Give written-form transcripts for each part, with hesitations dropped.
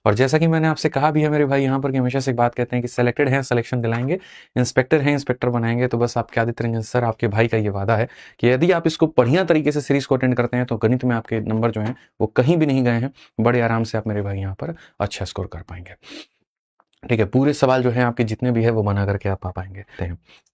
और जैसा कि मैंने आपसे कहा भी है मेरे भाई यहाँ पर कि हमेशा से एक बात कहते हैं कि सिलेक्टेड हैं सिलेक्शन दिलाएंगे, इंस्पेक्टर हैं इंस्पेक्टर बनाएंगे। तो बस आपके आदित्य रंजन सर, आपके भाई का ये वादा है कि यदि आप इसको बढ़िया तरीके से सीरीज को अटेंड करते हैं तो गणित में आपके नंबर जो हैं वो कहीं भी नहीं गए हैं, बड़े आराम से आप मेरे भाई यहाँ पर अच्छा स्कोर कर पाएंगे। ठीक है, पूरे सवाल जो है आपके जितने भी है वो बना करके आप पा पाएंगे।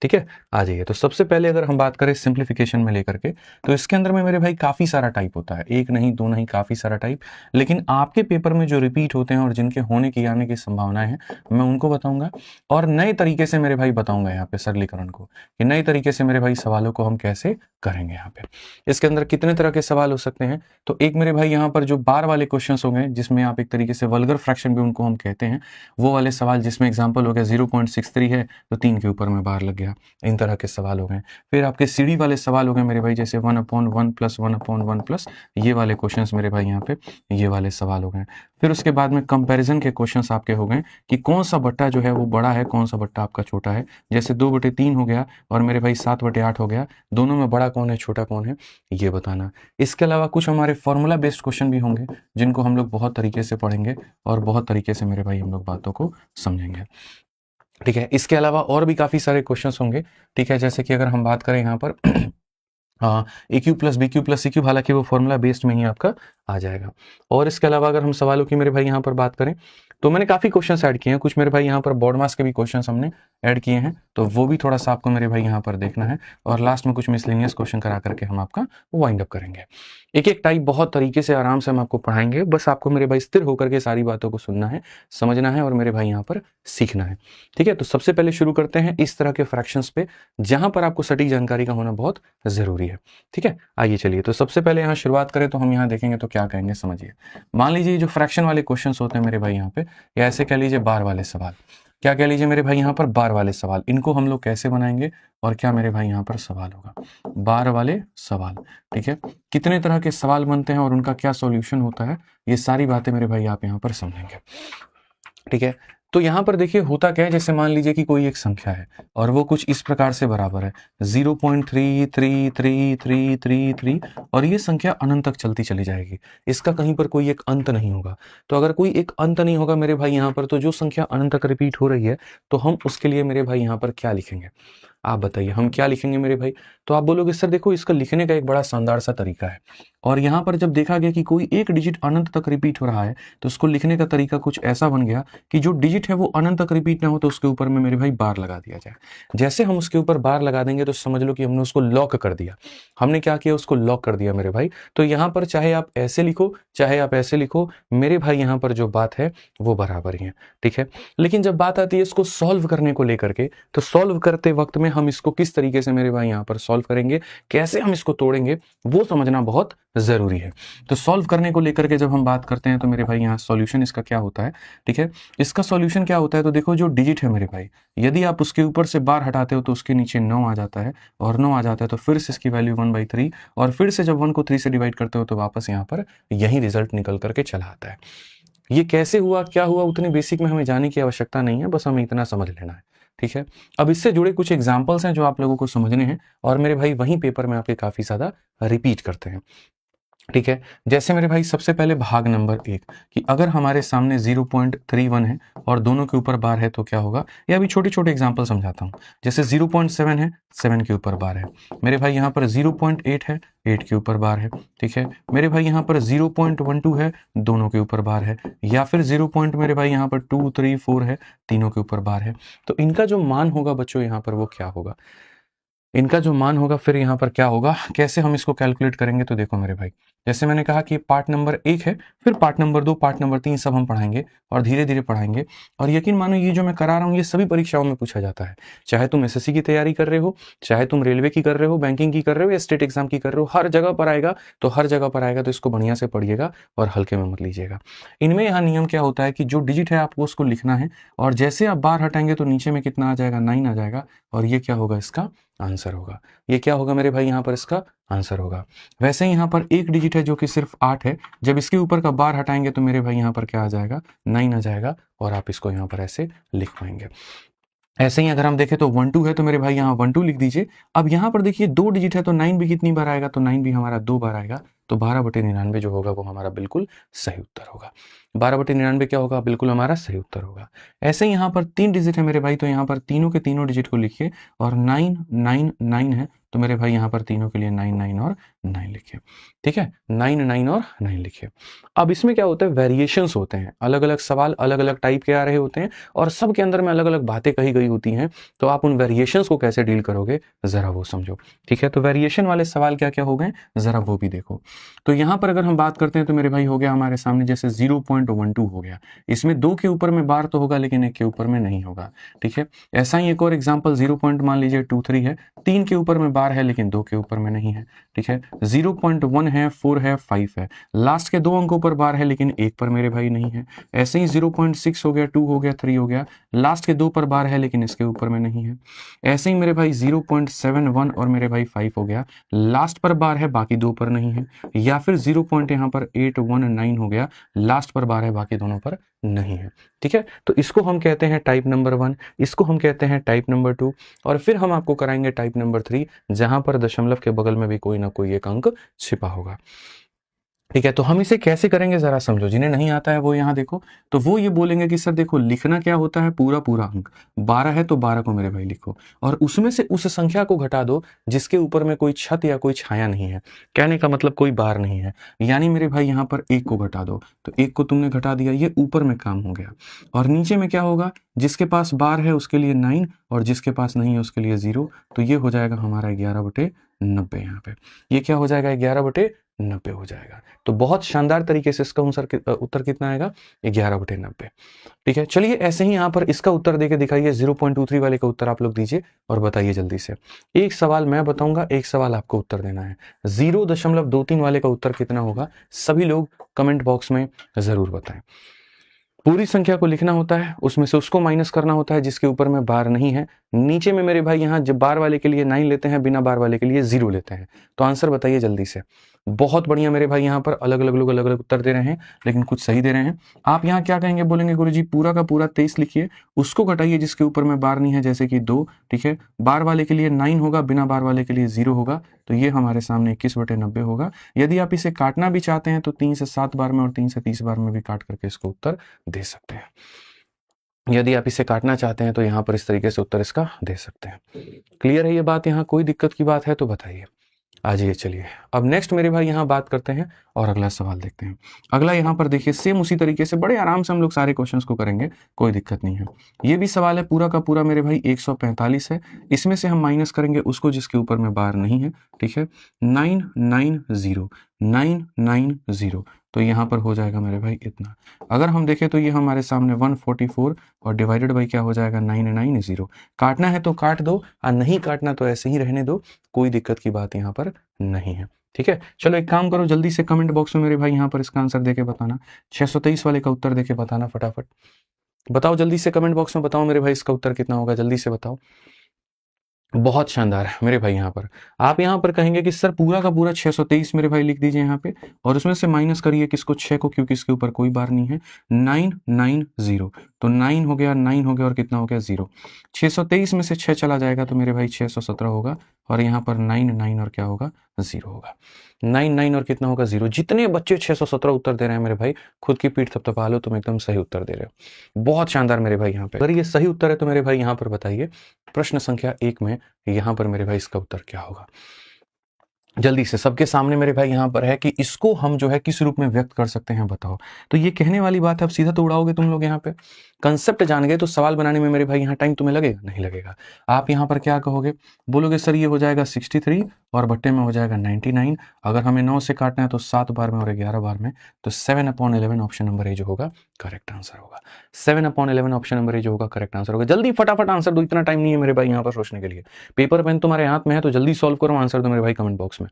ठीक है, आ जाइए। तो सबसे पहले अगर हम बात करें सिंप्लीफिकेशन में लेकर के, तो इसके अंदर में मेरे भाई काफ़ी सारा टाइप होता है, एक नहीं दो नहीं, काफ़ी सारा टाइप। लेकिन आपके पेपर में जो रिपीट होते हैं और जिनके होने की आने की संभावनाएं हैं, मैं उनको बताऊंगा और नए तरीके से मेरे भाई बताऊंगा यहाँ पे सरलीकरण को, कि नए तरीके से मेरे भाई सवालों को हम कैसे करेंगे। यहाँ पे इसके अंदर कितने तरह के सवाल हो सकते हैं, तो एक मेरे भाई यहाँ पर जो बार वाले क्वेश्चन होंगे, जिसमें आप एक तरीके से वल्गर फ्रैक्शन भी उनको हम कहते हैं, वो वाले सवाल जिसमें एग्जांपल हो गया 0.63 है तो 3 के ऊपर में बार लग गया, इन तरह के सवाल हो गए। फिर आपके सीढ़ी वाले सवाल हो गए मेरे भाई, जैसे 1/1 प्लस 1/1 प्लस, ये वाले क्वेश्चंस मेरे भाई यहाँ पे ये वाले सवाल हो गए। फिर उसके बाद में कंपैरिजन के क्वेश्चंस आपके हो गए कि कौन सा बट्टा जो है वो बड़ा है, कौन सा बट्टा आपका छोटा है। जैसे 2/3 हो गया और मेरे भाई 7/8 हो गया, दोनों में बड़ा कौन है छोटा कौन है ये बताना। इसके अलावा कुछ हमारे फॉर्मूला बेस्ड क्वेश्चन भी होंगे जिनको हम लोग बहुत तरीके से पढ़ेंगे और बहुत तरीके से मेरे भाई हम लोग बातों को समझेंगे। ठीक है, इसके अलावा और भी काफ़ी सारे क्वेश्चंस होंगे। ठीक है, जैसे कि अगर हम बात करें यहाँ पर A Q plus B Q plus C Q, हालांकि वो फॉर्मूला बेस्ड में ही आपका आ जाएगा। और इसके अलावा अगर हम सवालों की मेरे भाई यहाँ पर बात करें तो मैंने काफ़ी क्वेश्चंस ऐड किए हैं, कुछ मेरे भाई यहाँ पर बोर्ड मास के भी क्वेश्चंस हमने ऐड किए हैं, तो वो भी थोड़ा सा आपको मेरे भाई यहाँ पर देखना है। और लास्ट में कुछ मिसलेनियस क्वेश्चन करा करके हम आपका वाइंड अप करेंगे। एक एक टाइप बहुत तरीके से आराम से हम आपको पढ़ाएंगे, बस आपको मेरे भाई स्थिर होकर के सारी बातों को सुनना है, समझना है और मेरे भाई यहाँ पर सीखना है। ठीक है, तो सबसे पहले शुरू करते हैं इस तरह के फ्रैक्शंस पे जहां पर आपको सटीक जानकारी का होना बहुत जरूरी है। ठीक है, आइए चलिए, तो सबसे पहले यहाँ शुरुआत करें तो हम यहाँ देखेंगे तो क्या कहेंगे समझिए। मान लीजिए जो फ्रैक्शन वाले क्वेश्चंस होते हैं मेरे भाई यहाँ पे, या ऐसे कह लीजिए बार वाले सवाल, क्या कह लीजिए मेरे भाई यहाँ पर बार वाले सवाल, इनको हम लोग कैसे बनाएंगे और क्या मेरे भाई यहाँ पर सवाल होगा, बार वाले सवाल। ठीक है, कितने तरह के सवाल बनते हैं और उनका क्या सॉल्यूशन होता है, ये सारी बातें मेरे भाई आप यहाँ पर समझेंगे। ठीक है, तो यहां पर देखिए होता क्या है, जैसे मान लीजिए कि कोई एक संख्या है और वो कुछ इस प्रकार से बराबर है 0.333333 और ये संख्या अनंत तक चलती चली जाएगी, इसका कहीं पर कोई एक अंत नहीं होगा। तो अगर कोई एक अंत नहीं होगा मेरे भाई यहाँ पर, तो जो संख्या अनंत तक रिपीट हो रही है तो हम उसके लिए मेरे भाई यहाँ पर क्या लिखेंगे, आप बताइए हम क्या लिखेंगे मेरे भाई। तो आप बोलोगे सर देखो इसका लिखने का एक बड़ा शानदार सा तरीका है, और यहाँ पर जब देखा गया कि कोई एक डिजिट अनंत तक रिपीट हो रहा है तो उसको लिखने का तरीका कुछ ऐसा बन गया कि जो डिजिट है वो अनंत तक रिपीट ना हो तो उसके ऊपर में मेरे भाई बार लगा दिया जाए। जैसे हम उसके ऊपर बार लगा देंगे तो समझ लो कि हमने उसको लॉक कर दिया। हमने क्या किया, उसको लॉक कर दिया मेरे भाई। तो यहाँ पर चाहे आप ऐसे लिखो चाहे आप ऐसे लिखो, मेरे भाई यहाँ पर जो बात है वो बराबर ही है। ठीक है, लेकिन जब बात आती है इसको सॉल्व करने को लेकर के, तो सॉल्व करते वक्त में हम इसको किस तरीके से मेरे भाई यहाँ पर सॉल्व करेंगे, कैसे हम इसको तोड़ेंगे, वो समझना बहुत जरूरी है। तो सॉल्व करने को लेकर के जब हम बात करते हैं तो मेरे भाई यहाँ सॉल्यूशन इसका क्या होता है। ठीक है, इसका सॉल्यूशन क्या होता है, तो देखो जो डिजिट है मेरे भाई, यदि आप उसके ऊपर से बार हटाते हो तो उसके नीचे 9 आ जाता है, और 9 आ जाता है तो फिर से इसकी वैल्यू 1/3, और फिर से जब 1 को 3 से डिवाइड करते हो तो वापस यहाँ पर यही रिजल्ट निकल करके चला आता है। ये कैसे हुआ क्या हुआ उतनी बेसिक में हमें जाने की आवश्यकता नहीं है, बस हमें इतना समझ लेना है। ठीक है, अब इससे जुड़े कुछ एग्जाम्पल्स हैं जो आप लोगों को समझने हैं, और मेरे भाई वहीं पेपर में आपके काफी ज्यादा रिपीट करते हैं। ठीक है, जैसे मेरे भाई सबसे पहले भाग नंबर 1 कि अगर हमारे सामने 0.31 है और दोनों के ऊपर बार है तो क्या होगा, या अभी छोटे छोटे एग्जांपल समझाता हूं। जैसे 0.7 है, 7 के ऊपर बार है मेरे भाई, यहाँ पर 0.8 है, 8 के ऊपर बार है। ठीक है मेरे भाई, यहाँ पर 0.12 है, दोनों के ऊपर बार है, या फिर 0. मेरे भाई यहाँ पर 2, 3, 4 है, तीनों के ऊपर बार है। तो इनका जो मान होगा बच्चों यहाँ पर वो क्या होगा, इनका जो मान होगा फिर यहाँ पर क्या होगा, कैसे हम इसको कैलकुलेट करेंगे। तो देखो मेरे भाई, जैसे मैंने कहा कि पार्ट नंबर 1 है, फिर पार्ट नंबर 2, पार्ट नंबर 3 सब हम पढ़ाएंगे और धीरे धीरे पढ़ाएंगे। और यकीन मानो ये जो मैं करा रहा हूँ ये सभी परीक्षाओं में पूछा जाता है, चाहे तुम एसएससी की तैयारी कर रहे हो, चाहे तुम रेलवे की कर रहे हो, बैंकिंग की कर रहे हो या स्टेट एग्जाम की कर रहे हो, हर जगह पर आएगा। तो हर जगह पर आएगा तो इसको बढ़िया से पढ़िएगा और हल्के में मत लीजिएगा। इनमें यहाँ नियम क्या होता है कि जो डिजिट है आपको उसको लिखना है, और जैसे आप बार हटाएंगे तो नीचे में कितना आ जाएगा, 9 आ जाएगा, और ये क्या होगा, इसका आंसर होगा। ये क्या होगा मेरे भाई, यहाँ पर इसका आंसर होगा। वैसे ही यहाँ पर एक डिजिट है जो कि सिर्फ 8 है, जब इसके ऊपर का बार हटाएंगे तो मेरे भाई यहाँ पर क्या आ जाएगा, 9 आ जाएगा, और आप इसको यहाँ पर ऐसे लिख पाएंगे। ऐसे ही अगर हम देखें तो 1 2 है तो मेरे भाई यहाँ 1 2 लिख दीजिए। अब यहाँ पर देखिए 2 डिजिट है तो 9 भी कितनी बार आएगा, तो 9 भी हमारा 2 बार आएगा, तो 12/99 जो होगा वो हमारा बिल्कुल सही उत्तर होगा। 12/99 क्या होगा, बिल्कुल हमारा सही उत्तर होगा। ऐसे ही यहाँ पर 3 डिजिट है मेरे भाई, तो यहाँ पर तीनों के तीनों डिजिट को लिखिए और 999 है तो मेरे भाई यहाँ पर तीनों के लिए 99 और 9 लिखिए। ठीक है, 9 और 9 लिखिए। अब इसमें क्या होता है, वेरिएशंस होते हैं, अलग अलग सवाल अलग अलग टाइप के आ रहे होते हैं और सबके अंदर में अलग अलग बातें कही गई होती हैं, तो आप उन वेरिएशंस को कैसे डील करोगे जरा वो समझो। ठीक है, तो वेरिएशन वाले सवाल क्या क्या हो गए जरा वो भी देखो। तो यहाँ पर अगर हम बात करते हैं तो मेरे भाई हो गया हमारे सामने जैसे 0.12 हो गया, इसमें 2 के ऊपर में बार तो होगा लेकिन 1 के ऊपर में नहीं होगा। ठीक है, ऐसा ही एक और एग्जाम्पल 0. मान लीजिए 23 है, 3 के ऊपर में बार है लेकिन 2 के ऊपर में नहीं है। ठीक है, 0.1 है, 4 है, 5 है, लास्ट के 2 अंकों पर बार है लेकिन 1 पर मेरे भाई नहीं है। ऐसे ही 0.6 हो गया, 2 हो गया, 3 हो गया, लास्ट के 2 पर बार है लेकिन इसके ऊपर में नहीं है। ऐसे ही मेरे भाई 0.71 और मेरे भाई 5 हो गया, लास्ट पर बार है बाकी 2 पर नहीं है। या फिर 0. यहाँ पर 819 हो गया, लास्ट पर बार है बाकी दोनों पर नहीं है। ठीक है, तो इसको हम कहते हैं टाइप नंबर 1, इसको हम कहते हैं टाइप नंबर 2, और फिर हम आपको कराएंगे टाइप नंबर 3 जहां पर दशमलव के बगल में भी कोई ना कोई एक अंक छिपा होगा। ठीक है, तो हम इसे कैसे करेंगे जरा समझो, जिन्हें नहीं आता है वो यहाँ देखो, तो वो ये बोलेंगे कि सर देखो लिखना क्या होता है, पूरा पूरा अंक 12 है तो 12 को मेरे भाई लिखो और उसमें से उस संख्या को घटा दो जिसके ऊपर में कोई छत या कोई छाया नहीं है, कहने का मतलब कोई बार नहीं है, यानी मेरे भाई यहाँ पर 1 को घटा दो, तो 1 को तुमने घटा दिया, ये ऊपर में काम हो गया। और नीचे में क्या होगा, जिसके पास बार है उसके लिए 9 और जिसके पास नहीं है उसके लिए 0, तो ये हो जाएगा हमारा 11/90। यहाँ पे ये क्या हो जाएगा, 11/90 हो जाएगा। तो बहुत शानदार तरीके से इसका उत्तर कितना आएगा, 11/90। ठीक है, चलिए ऐसे ही यहाँ पर इसका उत्तर देके दिखाइए, 0.23 वाले का उत्तर आप लोग दीजिए और बताइए जल्दी से। एक सवाल मैं बताऊंगा, एक सवाल आपको उत्तर देना है। 0.23 वाले का उत्तर कितना होगा, सभी लोग कमेंट बॉक्स में जरूर बताएं। पूरी संख्या को लिखना होता है, उसमें से उसको माइनस करना होता है जिसके ऊपर में बार नहीं है। नीचे में मेरे भाई यहाँ जब बार वाले के लिए 9 लेते हैं, बिना बार वाले के लिए 0 लेते हैं। तो आंसर बताइए जल्दी से। बहुत बढ़िया मेरे भाई, यहाँ पर अलग अलग लोग अलग अलग उत्तर दे रहे हैं लेकिन कुछ सही दे रहे हैं। आप यहाँ क्या कहेंगे, बोलेंगे गुरुजी पूरा का पूरा 23 लिखिए, उसको घटाइए जिसके ऊपर में बार नहीं है जैसे कि 2। ठीक है, बार वाले के लिए 9 होगा, बिना बार वाले के लिए 0 होगा, तो ये हमारे सामने 21/90 होगा। यदि आप इसे काटना भी चाहते हैं तो 3 से 7 बार में और 3 से 30 बार में भी काट करके इसको उत्तर दे सकते हैं। यदि आप इसे काटना चाहते हैं तो यहाँ पर इस तरीके से उत्तर इसका दे सकते हैं। क्लियर है ये बात, यहाँ कोई दिक्कत की बात है तो बताइए। आ जाइए, चलिए अब नेक्स्ट मेरे भाई यहाँ बात करते हैं और अगला सवाल देखते हैं। अगला यहाँ पर देखिए, सेम उसी तरीके से बड़े आराम से हम लोग सारे क्वेश्चंस को करेंगे, कोई दिक्कत नहीं है। ये भी सवाल है पूरा का पूरा मेरे भाई 145 है, इसमें से हम माइनस करेंगे उसको जिसके ऊपर में बार नहीं है। ठीक है, 990 तो यहाँ पर हो जाएगा मेरे भाई इतना। अगर हम देखें तो ये हमारे सामने 144 और डिवाइडेड बाई क्या हो जाएगा, 990। काटना है तो काट दो और नहीं काटना तो ऐसे ही रहने दो, कोई दिक्कत की बात यहाँ पर नहीं है। ठीक है, चलो एक काम करो, जल्दी से कमेंट बॉक्स में मेरे भाई यहाँ पर इसका आंसर देके बताना, 623 वाले का उत्तर देके बताना, फटाफट बताओ जल्दी से कमेंट बॉक्स में बताओ मेरे भाई इसका उत्तर कितना होगा, जल्दी से बताओ। बहुत शानदार मेरे भाई, यहाँ पर आप यहाँ पर कहेंगे कि सर पूरा का पूरा 623 मेरे भाई लिख दीजिए यहाँ पे और उसमें से माइनस करिए किसको, 6 को, क्योंकि इसके ऊपर कोई बार नहीं है। 990 तो 9 हो गया, 9 हो गया और कितना हो गया 0। 623 में से 6 चला जाएगा तो मेरे भाई 617 होगा और यहाँ पर 9 और क्या होगा 0 होगा। 9 और कितना होगा 0। जितने बच्चे 617 उत्तर दे रहे हैं मेरे भाई, खुद की पीठ थपथपा लो, तुम एकदम सही उत्तर दे रहे हो, बहुत शानदार मेरे भाई। यहाँ पे अगर ये सही उत्तर है तो मेरे भाई यहाँ पर बताइए प्रश्न संख्या 1 में यहाँ पर मेरे भाई इसका उत्तर क्या होगा। जल्दी से सबके सामने मेरे भाई यहाँ पर है कि इसको हम जो है किस रूप में व्यक्त कर सकते हैं, बताओ। तो ये कहने वाली बात है, अब सीधा तो उड़ाओगे तुम लोग। यहाँ पे कंसेप्ट जान गए तो सवाल बनाने में मेरे भाई यहाँ टाइम तुम्हें लगेगा, नहीं लगेगा। आप यहाँ पर क्या कहोगे, बोलोगे सर ये हो जाएगा 63 और बट्टे में हो जाएगा 99। अगर हमें 9 से काटना है तो 7 बार में और 11 बार में, तो 7/11 ऑप्शन नंबर ए जो होगा करेक्ट आंसर होगा। 7/11 ऑप्शन नंबर ए जो होगा करेक्ट आंसर होगा। जल्दी फटाफट आंसर दो, इतना टाइम नहीं है मेरे भाई यहाँ पर सोचने के लिए। पेपर पेन तुम्हारे हाथ में है तो जल्दी सॉल्व करो, आंसर दो मेरे भाई कमेंट बॉक्स में।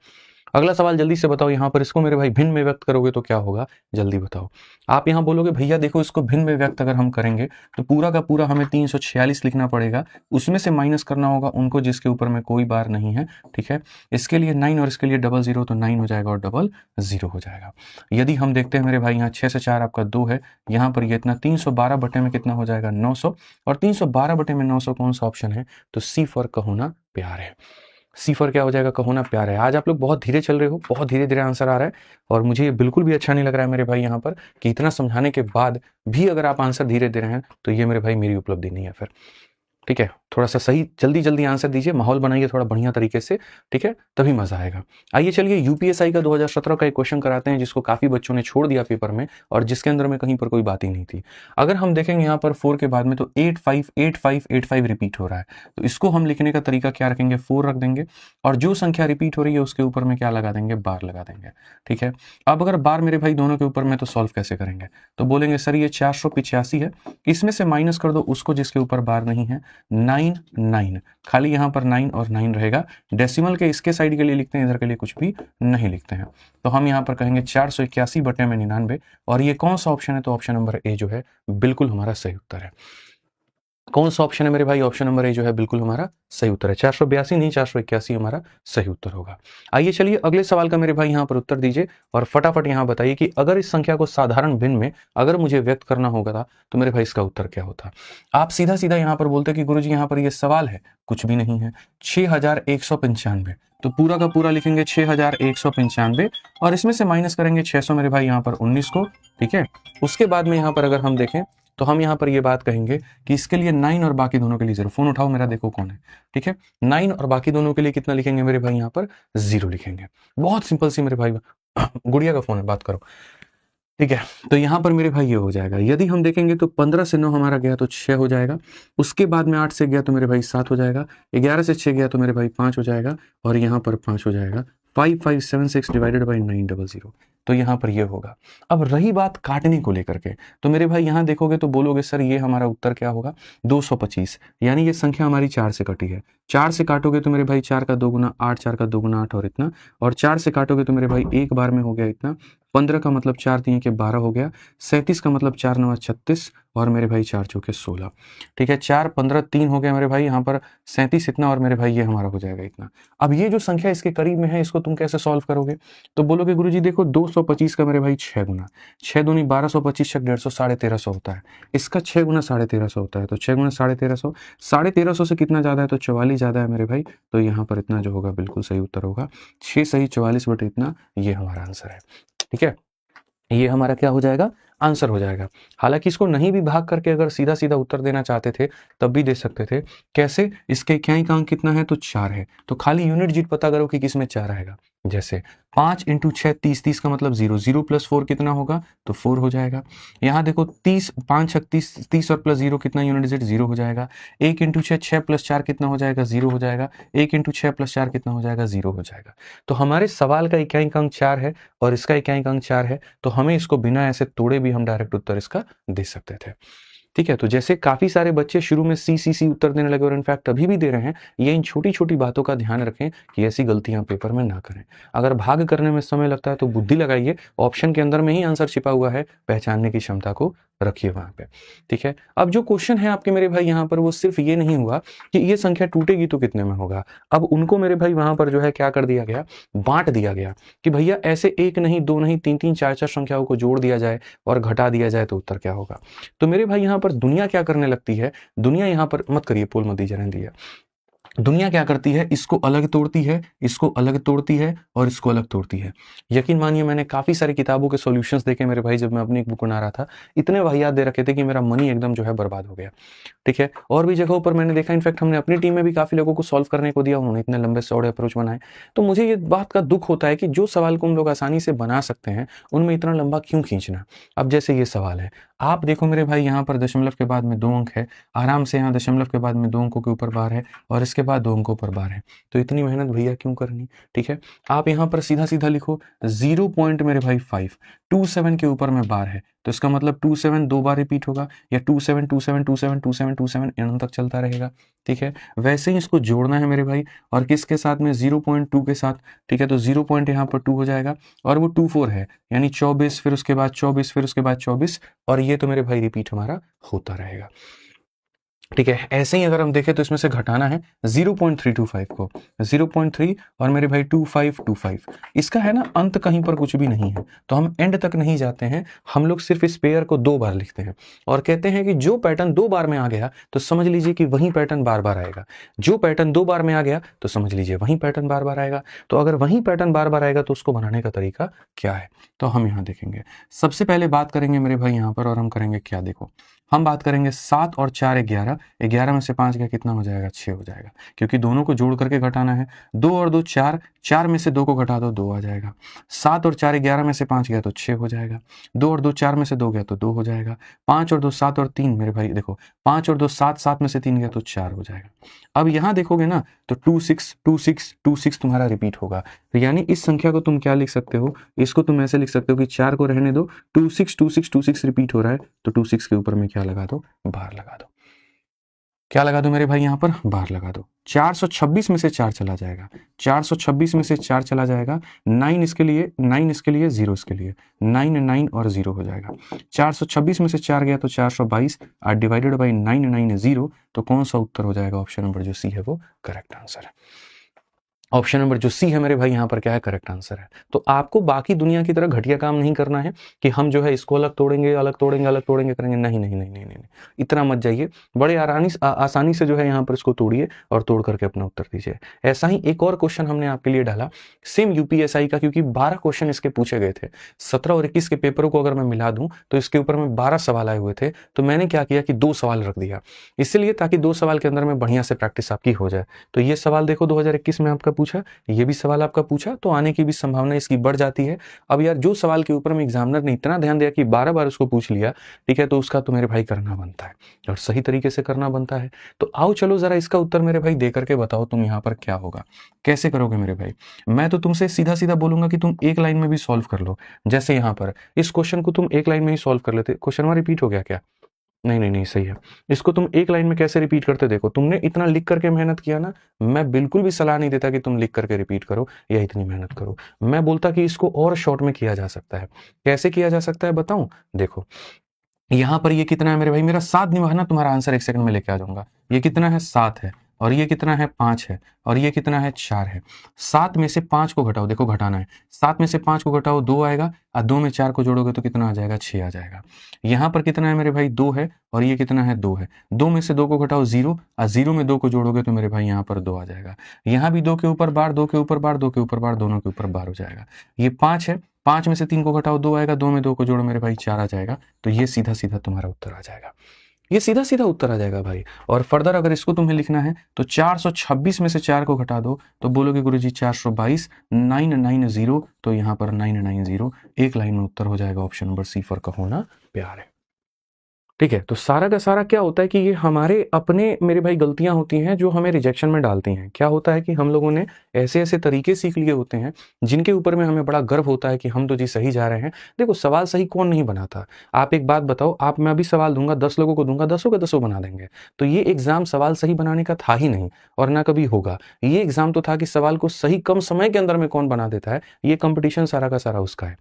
अगला सवाल जल्दी से बताओ, यहाँ पर इसको मेरे भाई भिन्न में व्यक्त करोगे तो क्या होगा, जल्दी बताओ। आप यहाँ बोलोगे भैया देखो इसको भिन्न में व्यक्त अगर हम करेंगे तो पूरा का पूरा हमें 346 लिखना पड़ेगा, उसमें से माइनस करना होगा उनको जिसके ऊपर में कोई बार नहीं है। ठीक है, इसके लिए 9 और इसके लिए 00 तो 9 हो जाएगा और 00 हो जाएगा। यदि हम देखते हैं मेरे भाई यहाँ 6 से 4 आपका 2 है, यहाँ पर ये इतना 312 बटे में कितना हो जाएगा 900 और 312 बटे में 900 कौन सा ऑप्शन है, तो सी फॉर कहो ना प्यार है। C4 क्या हो जाएगा, कहो ना प्यार है। आज आप लोग बहुत धीरे चल रहे हो, बहुत धीरे धीरे आंसर आ रहा है और मुझे ये बिल्कुल भी अच्छा नहीं लग रहा है मेरे भाई यहाँ पर कि इतना समझाने के बाद भी अगर आप आंसर धीरे दे रहे हैं तो ये मेरे भाई मेरी उपलब्धि नहीं है फिर। ठीक है, थोड़ा सा सही जल्दी जल्दी आंसर दीजिए, माहौल बनाइए थोड़ा बढ़िया तरीके से, ठीक है, तभी मजा आएगा। आइए चलिए यूपीएसआई का 2017 का एक क्वेश्चन कराते हैं जिसको काफी बच्चों ने छोड़ दिया पेपर में और जिसके अंदर में कहीं पर कोई बात ही नहीं थी। अगर हम देखेंगे यहाँ पर 4 के बाद में तो 858585 रिपीट हो रहा है, तो इसको हम लिखने का तरीका क्या रखेंगे, 4 रख देंगे और जो संख्या रिपीट हो रही है उसके ऊपर में क्या लगा देंगे, बार लगा देंगे। ठीक है, अब अगर बार मेरे भाई दोनों के ऊपर में तो सॉल्व कैसे करेंगे, तो बोलेंगे सर ये 485 है, इसमें से माइनस कर दो उसको जिसके ऊपर बार नहीं है, 9 खाली यहाँ पर 9 और 9 रहेगा। डेसिमल के इसके साइड के लिए लिखते हैं, इधर के लिए कुछ भी नहीं लिखते हैं, तो हम यहाँ पर कहेंगे 481 बटे में 99 और ये कौन सा ऑप्शन है, तो ऑप्शन नंबर ए जो है बिल्कुल हमारा सही उत्तर है। कौन सा ऑप्शन है मेरे भाई, ऑप्शन नंबर ए जो है बिल्कुल हमारा सही उत्तर है। 482 नहीं 481 हमारा सही उत्तर होगा। आइए चलिए अगले सवाल का मेरे भाई यहाँ पर उत्तर दीजिए और फटाफट यहाँ बताइए कि अगर इस संख्या को साधारण भिन्न में अगर मुझे व्यक्त करना होगा था तो मेरे भाई इसका उत्तर क्या होता। आप सीधा सीधा यहाँ पर बोलते कि गुरुजी यहाँ पर ये सवाल है, कुछ भी नहीं है, 6195, तो पूरा का पूरा लिखेंगे 6195 और इसमें से माइनस करेंगे 600 मेरे भाई यहाँ पर 19 को। ठीक है, उसके बाद में यहाँ पर अगर हम देखें तो हम यहाँ पर ये बात कहेंगे कि इसके लिए 9 और बाकी दोनों के लिए 0, फोन उठाओ मेरा देखो कौन है। ठीक है, 9 और बाकी दोनों के लिए कितना लिखेंगे मेरे भाई, यहाँ पर 0 लिखेंगे। बहुत सिंपल सी मेरे भाई, गुड़िया का फोन है, बात करो। ठीक है, तो यहाँ पर मेरे भाई ये हो जाएगा। यदि हम देखेंगे तो 15 से 9 हमारा गया तो 6 हो जाएगा, उसके बाद में 8 से गया तो मेरे भाई 7 हो जाएगा, 11 से 6 गया तो मेरे भाई 5 हो जाएगा और यहाँ पर 5 हो जाएगा। 5576 डिवाइडेड बाई 900, तो यहाँ पर ये होगा। अब रही बात काटने को लेकर के, तो मेरे भाई यहाँ देखोगे तो बोलोगे सर ये हमारा उत्तर क्या होगा, 225, यानी ये संख्या हमारी 4 से कटी है। 4 से काटोगे तो मेरे भाई 4 का 2 गुना 8, 4 का 2 गुना 8 और इतना, और 4 से काटोगे तो मेरे भाई एक बार में हो गया इतना। 15 का मतलब 4 3 के 12 हो गया। 37 का मतलब 4 9 36 और मेरे भाई 4 चौके 16। ठीक है, 4 15 3 हो गया मेरे भाई, यहाँ पर 37 इतना और मेरे भाई ये हमारा हो जाएगा इतना। अब ये जो संख्या इसके करीब में है इसको तुम कैसे सॉल्व करोगे, तो बोलोगे गुरुजी देखो 225 का मेरे भाई 6 गुना 6 दूनी 1225 छक 150 1350 होता है, इसका 6 गुना 1350 होता है, तो 6 गुना 1350, 1350 से कितना ज्यादा है तो 44 ज्यादा है मेरे भाई, तो यहाँ पर इतना जो होगा बिल्कुल सही उत्तर होगा। 6 सही 44 बटे इतना, ये हमारा आंसर है। ठीक है, ये हमारा क्या हो जाएगा, आंसर हो जाएगा। हालांकि इसको नहीं भी भाग करके अगर सीधा सीधा उत्तर देना चाहते थे तब भी दे सकते थे। कैसे, इसके इकाई अंक कितना है तो 4 है, तो खाली यूनिट डिजिट पता करो कि किसमें 4 आएगा। जैसे 5 × 6 30, 30 का मतलब 0, 0 + 4 कितना होगा तो 4 हो जाएगा। यहाँ देखो 30 5 6 30, 30 और प्लस 0 कितना यूनिट डिजिट 0 हो जाएगा। 1 × 6 6 + 4 कितना हो जाएगा 0 हो जाएगा। 1 × 6 + 4 कितना हो जाएगा 0 हो जाएगा। तो हमारे सवाल का इकाई अंक 4 है और इसका इकाई अंक 4 है, तो हमें इसको बिना ऐसे तोड़े भी हम डायरेक्ट उत्तर इसका दे सकते थे। ठीक है, तो जैसे काफी सारे बच्चे शुरू में सी उत्तर देने लगे और इनफैक्ट अभी भी दे रहे हैं, ये इन छोटी छोटी बातों का ध्यान रखें कि ऐसी गलतियां पेपर में ना करें। अगर भाग करने में समय लगता है तो बुद्धि लगाइए, ऑप्शन के अंदर में ही आंसर छिपा हुआ है, पहचानने की क्षमता को रखिए वहां पे। ठीक है, अब जो क्वेश्चन है आपके मेरे भाई यहाँ पर वो सिर्फ ये नहीं हुआ कि ये संख्या टूटेगी तो कितने में होगा, अब उनको मेरे भाई वहां पर जो है क्या कर दिया गया, बांट दिया गया कि भैया ऐसे 1 नहीं 2 नहीं 3 3 4 4 संख्याओं को जोड़ दिया जाए और घटा दिया जाए तो उत्तर क्या होगा। तो मेरे भाई यहाँ पर दुनिया क्या करने लगती है, दुनिया यहाँ पर मत करिए, पोल मत दीजिए, रहने दीजिए। दुनिया क्या करती है, इसको अलग तोड़ती है, इसको अलग तोड़ती है और इसको अलग तोड़ती है। यकीन मानिए मैंने काफी सारी किताबों के सॉल्यूशंस देखे मेरे भाई, जब मैं अपनी एक बुक बना रहा था इतने वाहियात दे रखे थे कि मेरा मनी एकदम जो है बर्बाद हो गया। ठीक है, और भी जगहों पर मैंने देखा, इनफैक्ट हमने अपनी टीम में भी काफी लोगों को सॉल्व करने को दिया, उन्होंने इतने लंबे चौड़े अप्रोच बनाए। तो मुझे ये बात का दुख होता है कि जो सवाल को हम लोग आसानी से बना सकते हैं उनमें इतना लंबा क्यों खींचना। अब जैसे ये सवाल है, आप देखो मेरे भाई यहाँ पर दशमलव के बाद में 2 अंक है, आराम से यहाँ दशमलव के बाद में 2 अंकों के ऊपर बार है और इसके बाद 2 अंकों पर बार है, तो इतनी मेहनत भैया क्यों करनी। ठीक है, आप यहाँ पर सीधा सीधा लिखो 0 पॉइंट मेरे भाई 5, 27 के ऊपर में बार है, तो इसका मतलब 27 2 बार रिपीट होगा, या 27 27 27 27 27 एंड तक चलता रहेगा। ठीक है, वैसे ही इसको जोड़ना है मेरे भाई, और किसके साथ में 0.2 के साथ। ठीक है, तो 0 पॉइंट यहाँ पर 2 हो जाएगा और वो 24 है, यानी 24, फिर उसके बाद 24, फिर उसके बाद 24, और ये तो मेरे भाई रिपीट हमारा होता रहेगा। ठीक है। ऐसे ही अगर हम देखें तो इसमें से घटाना है 0.325 को, 0.3 और मेरे भाई 2525, इसका है ना अंत कहीं पर कुछ भी नहीं है, तो हम एंड तक नहीं जाते हैं, हम लोग सिर्फ इस पेयर को 2 बार लिखते हैं और कहते हैं कि जो पैटर्न 2 बार में आ गया तो समझ लीजिए कि वही पैटर्न बार बार आएगा, जो पैटर्न 2 बार में आ गया तो समझ लीजिए वही पैटर्न बार बार आएगा। तो अगर वही पैटर्न बार बार आएगा तो उसको बनाने का तरीका क्या है, तो हम यहाँ देखेंगे। सबसे पहले बात करेंगे मेरे भाई यहाँ पर, और हम करेंगे क्या, देखो हम बात करेंगे 7 और 4 11, 11 में से 5 गया कितना हो जाएगा, 6 हो जाएगा, क्योंकि दोनों को जोड़ करके घटाना है। 2 और 2 4, 4 में से 2 को घटा दो 2 आ जाएगा। 7 और 4 11 में से 5 गया तो 6 हो जाएगा। 2 और 2 4 में से 2 गया तो 2 हो जाएगा। 5 और 2 7 और 3 मेरे भाई देखो, 5 और 2 7, 7 में से 3 गया तो 4 हो जाएगा। अब यहाँ देखोगे ना तो 2 6 2 6 2 6 तुम्हारा रिपीट होगा, तो यानी इस संख्या को तुम क्या लिख सकते हो, इसको तुम ऐसे लिख सकते हो कि 4 को रहने दो, 2 6 2 6 2 6 रिपीट हो रहा है, तो 2 6 के ऊपर में क्या लगा दो, बार लगा दो। क्या लगा दो मेरे भाई यहाँ पर, बार लगा दो। 426 में से 4 चला जाएगा, 426 में से 4 चला जाएगा, 9 इसके लिए, 9 इसके लिए, 0 इसके लिए, 9 9 और 0 हो जाएगा। 426 में से 4 गया तो 422, डिवाइडेड बाई 9 9 0, तो कौन सा उत्तर हो जाएगा, ऑप्शन नंबर जो सी है वो करेक्ट आंसर है। ऑप्शन नंबर जो सी है मेरे भाई यहाँ पर क्या है, करेक्ट आंसर है। तो आपको बाकी दुनिया की तरह घटिया काम नहीं करना है कि हम जो है इसको अलग तोड़ेंगे अलग तोड़ेंगे अलग तोड़ेंगे करेंगे, नहीं नहीं नहीं नहीं नहीं, इतना मत जाइए। बड़े आसानी से जो है यहाँ पर इसको तोड़िए और तोड़ करके अपना उत्तर दीजिए। ऐसा ही एक और क्वेश्चन हमने आपके लिए डाला सेम यूपीएसआई का, क्योंकि 12 क्वेश्चन इसके पूछे गए थे। 17 और 21 के पेपरों को अगर मैं मिला दूं तो इसके ऊपर में 12 सवाल आए हुए थे, तो मैंने क्या किया कि 2 सवाल रख दिया, इसलिए ताकि 2 सवाल के अंदर में बढ़िया से प्रैक्टिस आपकी हो जाए। तो ये सवाल देखो 2021 में आपका पूछा, ये भी सवाल आपका पूछा, तो आने की भी संभावना इसकी बढ़ जाती है। अब यार जो सवाल के ऊपर में एग्जामिनर ने इतना ध्यान दिया कि 12 बार उसको पूछ लिया, ठीक है, तो उसका तो मेरे भाई करना बनता है और सही तरीके से करना बनता है। तो आओ चलो जरा इसका उत्तर मेरे भाई दे करके बताओ तुम यहाँ पर क्या होगा, कैसे करोगे मेरे भाई। मैं तो तुमसे सीधा सीधा बोलूंगा कि तुम एक लाइन में भी सॉल्व कर लो। जैसे यहाँ पर इस क्वेश्चन को तुम एक लाइन में ही सॉल्व कर लेते, क्वेश्चन में रिपीट हो गया क्या, नहीं नहीं नहीं सही है। इसको तुम एक लाइन में कैसे रिपीट करते, देखो तुमने इतना लिख करके मेहनत किया ना, मैं बिल्कुल भी सलाह नहीं देता कि तुम लिख करके रिपीट करो या इतनी मेहनत करो। मैं बोलता कि इसको और शॉर्ट में किया जा सकता है। कैसे किया जा सकता है बताऊं, देखो यहां पर ये कितना है मेरे भाई, मेरा 7 निभाना, तुम्हारा आंसर 1 सेकंड में लेके आ जाऊंगा। ये कितना है, 7 है, और ये कितना है, 5 है, और ये कितना है, 4 है। 7 में से 5 को घटाओ, देखो घटाना है, 7 में से 5 को घटाओ 2 आएगा, और 2 में 4 को जोड़ोगे तो कितना आ जाएगा, 6 आ जाएगा। यहाँ पर कितना है मेरे भाई, 2 है, और ये कितना है, 2 है। 2 में से 2 को घटाओ 0, और 0 में 2 को जोड़ोगे तो मेरे भाई यहाँ पर 2 आ जाएगा। यहाँ भी 2 के ऊपर बार, 2 के ऊपर बार, 2 के ऊपर बार, दोनों के ऊपर बार हो जाएगा। ये 5 है, 5 में से 3 को घटाओ 2 आएगा, 2 में 2 को जोड़ो मेरे भाई 4 आ जाएगा। तो ये सीधा सीधा तुम्हारा उत्तर आ जाएगा, ये सीधा सीधा उत्तर आ जाएगा भाई। और फर्दर अगर इसको तुम्हें लिखना है तो 426 में से 4 को घटा दो तो बोलोगे गुरुजी 422, 990, तो यहाँ पर 990 एक लाइन में उत्तर हो जाएगा। ऑप्शन नंबर सी फॉर का होना प्यार है। ठीक है, तो सारा का सारा क्या होता है कि ये हमारे अपने मेरे भाई गलतियां होती हैं जो हमें रिजेक्शन में डालती हैं। क्या होता है कि हम लोगों ने ऐसे ऐसे तरीके सीख लिए होते हैं जिनके ऊपर में हमें बड़ा गर्व होता है कि हम तो जी सही जा रहे हैं। देखो सवाल सही कौन नहीं बनाता, आप एक बात बताओ, आप मैं अभी सवाल दूंगा 10 लोगों को दूंगा, 10 के 10 बना देंगे। तो ये एग्जाम सवाल सही बनाने का था ही नहीं और ना कभी होगा। ये एग्जाम तो था कि सवाल को सही कम समय के अंदर में कौन बना देता है। ये कंपटीशन सारा का सारा उसका है।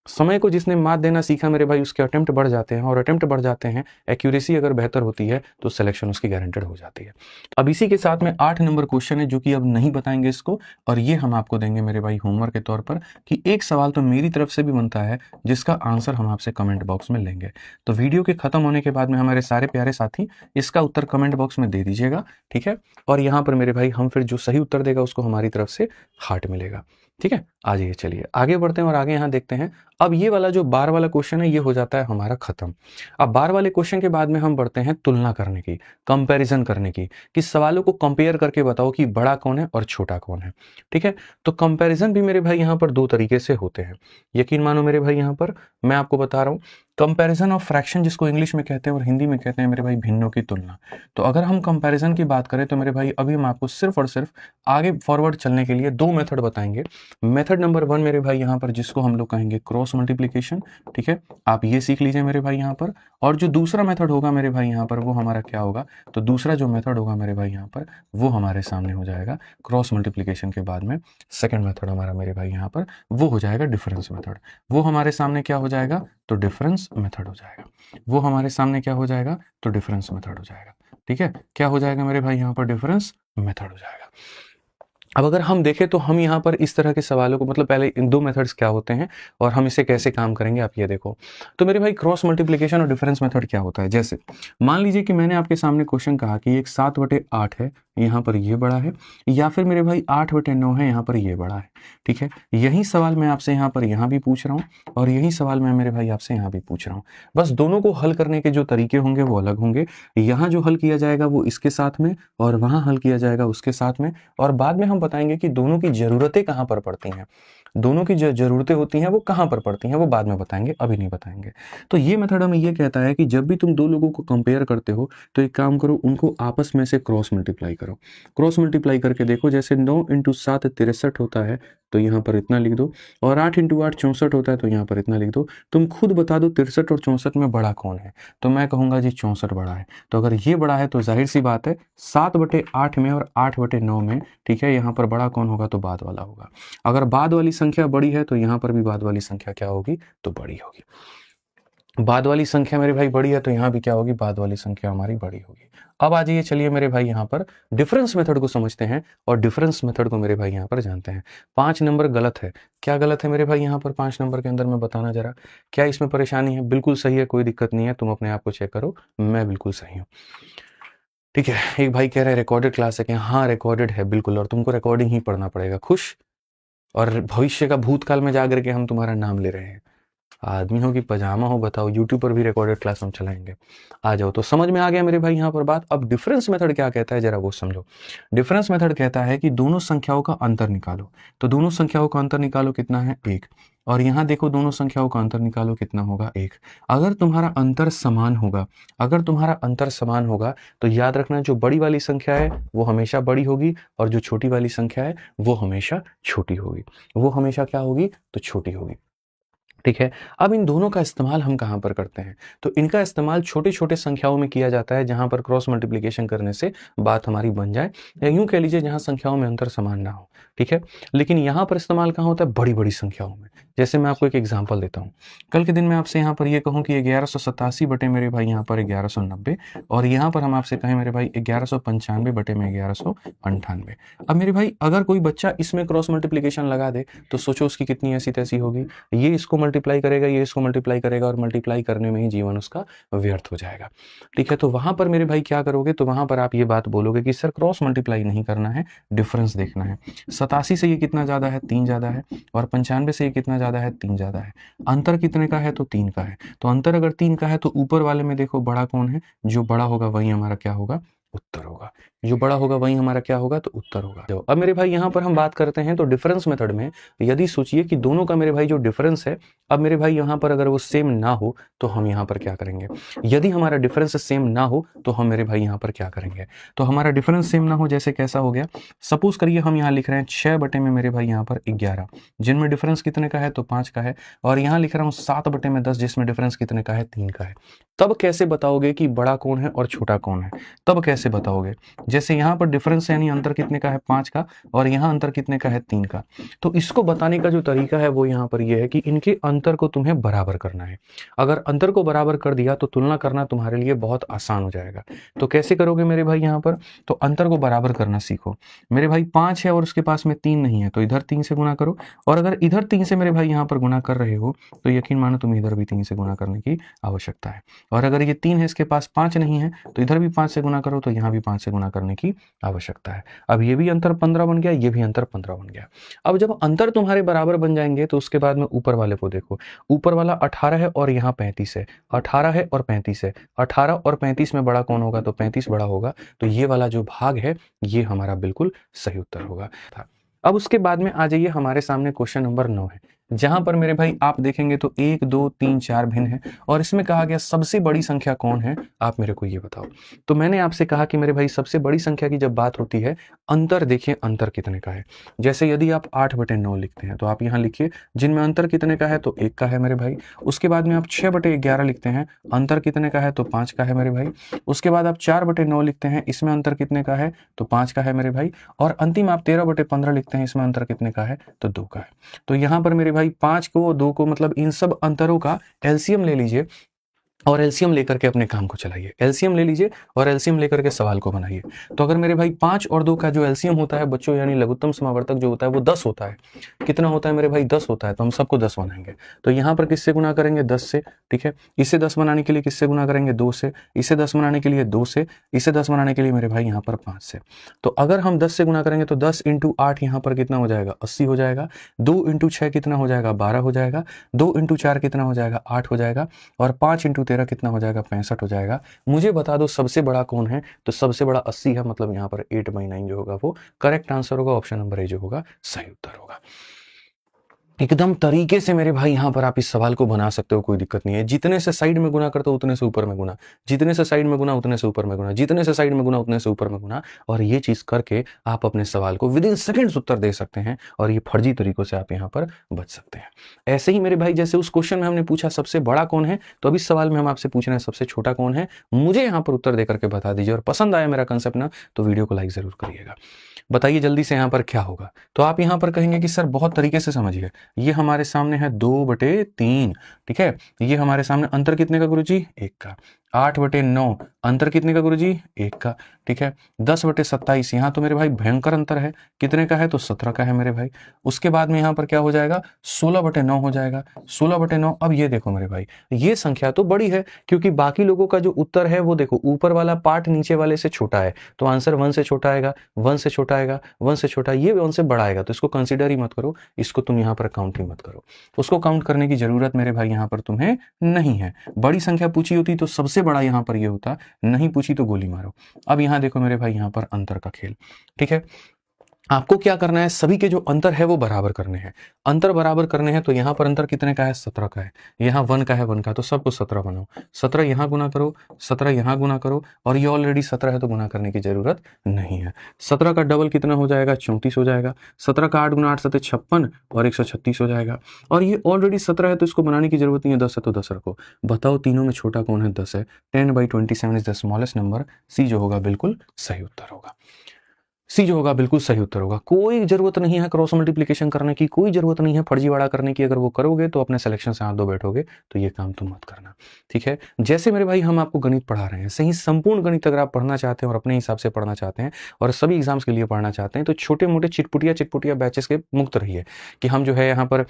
समय को जिसने मात देना सीखा मेरे भाई उसके अटेम्प्ट बढ़ जाते हैं, और अटेम्प्ट बढ़ जाते हैं, एक्यूरेसी अगर बेहतर होती है तो सिलेक्शन उसकी गारंटेड हो जाती है। अब इसी के साथ में 8 नंबर क्वेश्चन है जो कि अब नहीं बताएंगे इसको, और ये हम आपको देंगे मेरे भाई होमवर्क के तौर पर कि एक सवाल तो मेरी तरफ से भी बनता है जिसका आंसर हम आपसे कमेंट बॉक्स में लेंगे। तो वीडियो के खत्म होने के बाद में हमारे सारे प्यारे साथी इसका उत्तर कमेंट बॉक्स में दे दीजिएगा, ठीक है। और यहाँ पर मेरे भाई हम फिर जो सही उत्तर देगा उसको हमारी तरफ से हार्ट मिलेगा, ठीक है। आ जाइए चलिए आगे बढ़ते हैं और आगे यहाँ देखते हैं। अब ये वाला जो बार वाला क्वेश्चन है ये हो जाता है हमारा खत्म। अब बार वाले क्वेश्चन के बाद में हम बढ़ते हैं तुलना करने की, कंपैरिजन करने की, कि सवालों को कंपेयर करके बताओ कि बड़ा कौन है और छोटा कौन है, ठीक है। तो कंपैरिजन भी मेरे भाई यहाँ पर 2 तरीके से होते हैं, यकीन मानो मेरे भाई। यहाँ पर मैं आपको बता रहा हूँ कंपैरिजन ऑफ फ्रैक्शन, जिसको इंग्लिश में कहते हैं और हिंदी में कहते हैं मेरे भाई भिन्नों की तुलना। तो अगर हम कंपैरिजन की बात करें तो मेरे भाई अभी हम आपको सिर्फ और सिर्फ आगे फॉरवर्ड चलने के लिए 2 मेथड बताएंगे। मेथड नंबर 1 मेरे भाई यहाँ पर जिसको हम लोग कहेंगे क्रॉस मल्टीप्लिकेशन, ठीक है, आप ये सीख लीजिए मेरे भाई यहाँ पर। और जो दूसरा मेथड होगा मेरे भाई यहाँ पर वो हमारा क्या होगा, तो दूसरा जो मेथड होगा मेरे भाई यहाँ पर वो हमारे सामने हो जाएगा क्रॉस मल्टीप्लिकेशन के बाद में। सेकेंड मेथड हमारा मेरे भाई यहाँ पर वो हो जाएगा डिफरेंस मेथड। वो हमारे सामने क्या हो जाएगा, तो डिफरेंस मेथड हो जाएगा। वो हमारे सामने क्या हो जाएगा, तो डिफरेंस मेथड हो जाएगा। ठीक है, क्या हो जाएगा मेरे भाई यहाँ पर डिफरेंस मेथड हो जाएगा। अब अगर हम देखें तो हम यहाँ पर इस तरह के सवालों को, मतलब पहले इन दो मेथड्स क्या होते हैं और हम इसे कैसे काम करेंगे आप ये देखो। तो मेरे भाई क्रॉस मल्टीप्लिकेशन और डिफरेंस मेथड क्या होता है, जैसे मान लीजिए कि मैंने आपके सामने क्वेश्चन कहा कि एक 7/8 है, यहाँ पर ये बड़ा है, या फिर मेरे भाई 8/9 है, यहाँ पर ये बड़ा है। ठीक है, यही सवाल मैं आपसे यहाँ पर यहाँ भी पूछ रहा हूँ और यही सवाल मैं मेरे भाई आपसे यहाँ भी पूछ रहा हूँ। बस दोनों को हल करने के जो तरीके होंगे वो अलग होंगे। यहाँ जो हल किया जाएगा वो इसके साथ में और वहाँ हल किया जाएगा उसके साथ में, और बाद में हम बताएंगे कि दोनों की ज़रूरतें कहाँ पर पड़ती हैं। दोनों की जो ज़रूरतें होती हैं वो कहाँ पर पड़ती हैं वो बाद में बताएंगे, अभी नहीं बताएंगे। तो ये मेथड हमें ये कहता है कि जब भी तुम दो लोगों को कंपेयर करते हो तो एक काम करो, उनको आपस में से क्रॉस मल्टीप्लाई करो। क्रॉस मल्टीप्लाई करके देखो, जैसे 9 × 7 63 होता है तो यहाँ पर इतना लिख दो, और 8 × 8 64 होता है तो यहाँ पर इतना लिख दो। तुम खुद बता दो 63 और 64 में बड़ा कौन है, तो मैं कहूँगा जी 64 बड़ा है। तो अगर ये बड़ा है तो जाहिर सी बात है 7/8 में और 8/9 में, ठीक है, यहाँ पर बड़ा कौन होगा तो बाद वाला होगा। अगर बाद वाली संख्या बड़ी है तो यहाँ पर भी बाद वाली संख्या क्या होगी तो बड़ी होगी। बाद वाली संख्या मेरे भाई बड़ी है तो यहाँ भी क्या होगी, बाद वाली संख्या हमारी बड़ी होगी। अब आ जाइए, चलिए मेरे भाई यहाँ पर डिफरेंस मेथड को समझते हैं और डिफरेंस मेथड को मेरे भाई यहाँ पर जानते हैं। 5 नंबर गलत है, क्या गलत है मेरे भाई यहाँ पर 5 नंबर के अंदर, मैं बताना जरा, क्या इसमें परेशानी है? बिल्कुल सही है, कोई दिक्कत नहीं है, तुम अपने आप को चेक करो, मैं बिल्कुल सही हूँ। ठीक है, एक भाई कह रहे हैं रिकॉर्डेड क्लास है क्या? हाँ रिकॉर्डेड है बिल्कुल, और तुमको रिकॉर्डिंग ही पढ़ना पड़ेगा। खुश? और भविष्य का भूतकाल में जाकर के हम तुम्हारा नाम ले रहे हैं। आदमी हो कि पजामा हो, बताओ, यूट्यूब पर भी रिकॉर्डेड क्लास हम चलाएंगे। आ जाओ, तो समझ में आ गया मेरे भाई यहाँ पर बात। अब डिफरेंस मेथड क्या कहता है जरा वो समझो। डिफरेंस मेथड कहता है कि दोनों संख्याओं का अंतर निकालो। तो दोनों संख्याओं का अंतर निकालो, कितना है 1, और यहाँ देखो दोनों संख्याओं का अंतर निकालो, कितना होगा 1। अगर तुम्हारा अंतर समान होगा, अगर तुम्हारा अंतर समान होगा तो याद रखना जो बड़ी वाली संख्या है वो हमेशा बड़ी होगी और जो छोटी वाली संख्या है वो हमेशा छोटी होगी। वो हमेशा क्या होगी तो छोटी होगी। ठीक है, अब इन दोनों का इस्तेमाल हम कहाँ पर करते हैं, तो इनका इस्तेमाल छोटे छोटे संख्याओं में किया जाता है जहाँ पर क्रॉस मल्टीप्लिकेशन करने से बात हमारी बन जाए, या यूं कह लीजिए जहाँ संख्याओं में अंतर समान ना हो। ठीक है, लेकिन यहाँ पर इस्तेमाल कहाँ होता है, बड़ी बड़ी संख्याओं में। जैसे मैं आपको एक एग्जाम्पल देता हूँ, कल के दिन मैं आपसे यहाँ पर ये कहूँ कि 1187 बटे मेरे भाई यहाँ पर 1190, और यहाँ पर हम आपसे कहें मेरे भाई 1195 बटे में 1198। अब मेरे भाई अगर कोई बच्चा इसमें क्रॉस मल्टीप्लिकेशन लगा दे तो सोचो उसकी कितनी ऐसी तैसी होगी। ये इसको मल्टीप्लाई करेगा, ये इसको मल्टीप्लाई करेगा, और मल्टीप्लाई करने में ही जीवन उसका व्यर्थ हो जाएगा। ठीक है, तो वहां पर मेरे भाई क्या करोगे, तो वहां पर आप ये बात बोलोगे कि सर क्रॉस मल्टीप्लाई नहीं करना है, डिफरेंस देखना है। 87 से ये कितना ज्यादा है, 3 ज्यादा है, और 95 से ये कितना ज्यादा है, 3 ज्यादा है। अंतर कितने का है तो 3 का है। तो अंतर अगर 3 का है तो ऊपर वाले में देखो बड़ा कौन है, जो बड़ा होगा वही हमारा क्या होगा, उत्तर होगा। जो बड़ा होगा वही हमारा क्या होगा तो उत्तर होगा। तो अब मेरे भाई यहाँ पर हम बात करते हैं तो डिफरेंस मेथड में यदि सोचिए कि दोनों का मेरे भाई जो डिफरेंस है, अब मेरे भाई यहाँ पर अगर वो सेम ना हो तो हम यहाँ पर क्या करेंगे। यदि हमारा डिफरेंस सेम ना हो तो हम मेरे भाई यहाँ पर क्या करेंगे, तो हमारा डिफरेंस सेम ना हो जैसे कैसा हो गया, सपोज करिए हम यहाँ लिख रहे हैं 6 बटे में मेरे भाई यहाँ पर 11, जिनमें डिफरेंस कितने का है तो 5 का है, और यहाँ लिख रहा हूँ 7 बटे में 10 जिसमें डिफरेंस कितने का है 3 का है। तब कैसे बताओगे कि बड़ा कौन है और छोटा कौन है, तब कैसे बताओगे, जैसे यहाँ पर डिफरेंस यानी अंतर कितने का है 5 का, और यहाँ अंतर कितने का है 3 का। तो इसको बताने का जो तरीका है वो यहाँ पर ये है कि इनके अंतर को तुम्हें बराबर करना है। अगर अंतर को बराबर कर दिया तो तुलना करना तुम्हारे लिए बहुत आसान हो जाएगा। तो कैसे करोगे मेरे भाई यहाँ पर, तो अंतर को बराबर करना सीखो। मेरे भाई 5 है और उसके पास में 3 नहीं है तो इधर 3 से गुना करो, और अगर इधर 3 से मेरे भाई यहाँ पर गुना कर रहे हो तो यकीन मानो तुम्हें इधर भी 3 से गुना करने की आवश्यकता है। और अगर ये 3 है इसके पास 5 नहीं है तो इधर भी 5 से गुना करो, तो यहाँ भी 5 से गुना करने की आवश्यकता है। अब ये भी अंतर 15 बन गया, ये भी अंतर 15 बन गया। अब जब अंतर तुम्हारे बराबर बन जाएंगे तो उसके बाद में ऊपर वाले को देखो, ऊपर वाला 18 है और यहाँ 35 है, 18 है और 35 है, 18 और 35 में बड़ा कौन होगा तो 35 बड़ा होगा। तो ये वाला जो भाग है ये हमारा बिल्कुल सही उत्तर होगा। अब उसके बाद में आ जाइए, हमारे सामने क्वेश्चन नंबर 9 है, जहां पर मेरे भाई आप देखेंगे तो 1 2 3 4 भिन्न है, और इसमें कहा गया सबसे बड़ी संख्या कौन है, आप मेरे को ये बताओ। तो मैंने आपसे कहा कि मेरे भाई सबसे बड़ी संख्या की जब बात होती है, अंतर देखिए अंतर कितने का है। जैसे यदि आप 8/9 लिखते हैं तो आप यहाँ लिखिए जिनमें अंतर कितने का है तो 1 का है मेरे भाई। उसके बाद में आप 6/11 लिखते हैं, अंतर कितने का है तो 5 का है मेरे भाई। उसके बाद आप 4/9 लिखते हैं, इसमें अंतर कितने का है तो 5 का है मेरे भाई। और अंतिम आप 13/15 लिखते हैं, इसमें अंतर कितने का है तो 2 का है। तो यहाँ पर मेरे भाई 5 को 2 को मतलब इन सब अंतरों का एलसीएम ले लीजिए, और एलसीएम लेकर के अपने काम को चलाइए। एलसीएम ले लीजिए और एलसीएम लेकर के सवाल को बनाइए। तो अगर मेरे भाई 5 और 2 का जो एलसीएम होता है बच्चों, यानी लघुत्तम समावर्तक जो होता है वो 10 होता है। कितना होता है मेरे भाई? 10 होता है। तो हम सबको 10 बनाएंगे। तो यहाँ पर किससे गुना करेंगे? 10 से। ठीक है, इसे 10 बनाने के लिए किससे गुना करेंगे? 2 से। इसे 10 बनाने के लिए 2 से। इसे 10 बनाने के लिए मेरे भाई यहाँ पर 5 से। तो अगर हम 10 से गुना करेंगे तो 10 × 8 यहाँ पर कितना हो जाएगा? 80 हो जाएगा। 2 × 6 कितना हो जाएगा? 12 हो जाएगा। 2 × 4 कितना हो जाएगा? 8 हो जाएगा। और 5 × 13 कितना हो जाएगा? 65 हो जाएगा। मुझे बता दो सबसे बड़ा कौन है? तो सबसे बड़ा 80 है, मतलब यहाँ पर 8/9 जो होगा वो करेक्ट आंसर होगा। ऑप्शन नंबर ए जो होगा सही उत्तर होगा। एकदम तरीके से मेरे भाई यहाँ पर आप इस सवाल को बना सकते हो, कोई दिक्कत नहीं है। जितने से साइड में गुना करते हो उतने से ऊपर में गुना, जितने से साइड में गुना उतने से ऊपर में गुना, जितने से साइड में गुना उतने से ऊपर में गुना, और ये चीज करके आप अपने सवाल को विदिन सेकंड्स उत्तर दे सकते हैं और ये फर्जी तरीकों से आप यहाँ पर बच सकते हैं। ऐसे ही मेरे भाई जैसे उस क्वेश्चन में हमने पूछा सबसे बड़ा कौन है, तो अभी इस सवाल में हम आपसे पूछ रहे हैं सबसे छोटा कौन है। मुझे यहाँ पर उत्तर देकर के बता दीजिए, और पसंद आया मेरा कंसेप्ट ना तो वीडियो को लाइक जरूर करिएगा। बताइए जल्दी से यहाँ पर क्या होगा। तो आप यहाँ पर कहेंगे कि सर बहुत तरीके से समझिए, ये हमारे सामने है 2/3। ठीक है, ये हमारे सामने अंतर कितने का गुरुजी? 1 का। 8/9 अंतर कितने का गुरुजी? 1 का। ठीक है, 10/27 यहाँ तो मेरे भाई भयंकर अंतर है, कितने का है? तो 17 का है मेरे भाई। उसके बाद में यहाँ पर क्या हो जाएगा? 16/9 हो जाएगा। 16/9। अब ये देखो मेरे भाई, ये संख्या तो बड़ी है, क्योंकि बाकी लोगों का जो उत्तर है वो देखो ऊपर वाला पार्ट नीचे वाले से छोटा है, तो आंसर 1 से छोटा आएगा, 1 से छोटा आएगा, 1 से छोटा, ये 1 से बड़ा आएगा। तो इसको कंसिडर ही मत करो, इसको तुम यहाँ पर काउंट ही मत करो। उसको काउंट करने की जरूरत मेरे भाई यहाँ पर तुम्हें नहीं है। बड़ी संख्या पूछी होती तो सबसे बड़ा यहाँ पर ये होता, नहीं पूछी तो गोली मारो। अब यहाँ देखो मेरे भाई यहाँ पर अंतर का खेल। ठीक है, आपको क्या करना है? सभी के जो अंतर है वो बराबर करने हैं। अंतर बराबर करने हैं तो यहाँ पर अंतर कितने का है? 17 का है। यहाँ 1 का है, 1 का, तो सबको 17 बनाओ। 17 यहाँ गुना करो, 17 यहाँ गुना करो, और ये ऑलरेडी 17 है तो गुना करने की जरूरत नहीं है। 17 का डबल कितना हो जाएगा? 34 हो जाएगा। 17 का 8 × 8 = 56 और 136 हो जाएगा। और ये ऑलरेडी 17 है तो इसको बनाने की जरूरत नहीं है। 10 है तो 10 रखो। बताओ तीनों में छोटा कौन है? 10 है। 10/27 इज द स्मॉलेस्ट नंबर। सी जो होगा बिल्कुल सही उत्तर होगा। सी जो होगा बिल्कुल सही उत्तर होगा। कोई जरूरत नहीं है क्रॉस मल्टीप्लिकेशन करने की, कोई जरूरत नहीं है फर्जीवाड़ा करने की। अगर वो करोगे तो अपने सिलेक्शन से हाथ धो बैठोगे, तो ये काम तुम मत करना। ठीक है, जैसे मेरे भाई हम आपको गणित पढ़ा रहे हैं, सही संपूर्ण गणित अगर आप पढ़ना चाहते हैं और अपने हिसाब से पढ़ना चाहते हैं और सभी एग्जाम्स के लिए पढ़ना चाहते हैं, तो छोटे मोटे चिटपुटिया बैचेस के मुक्त रहिए कि हम जो है यहाँ पर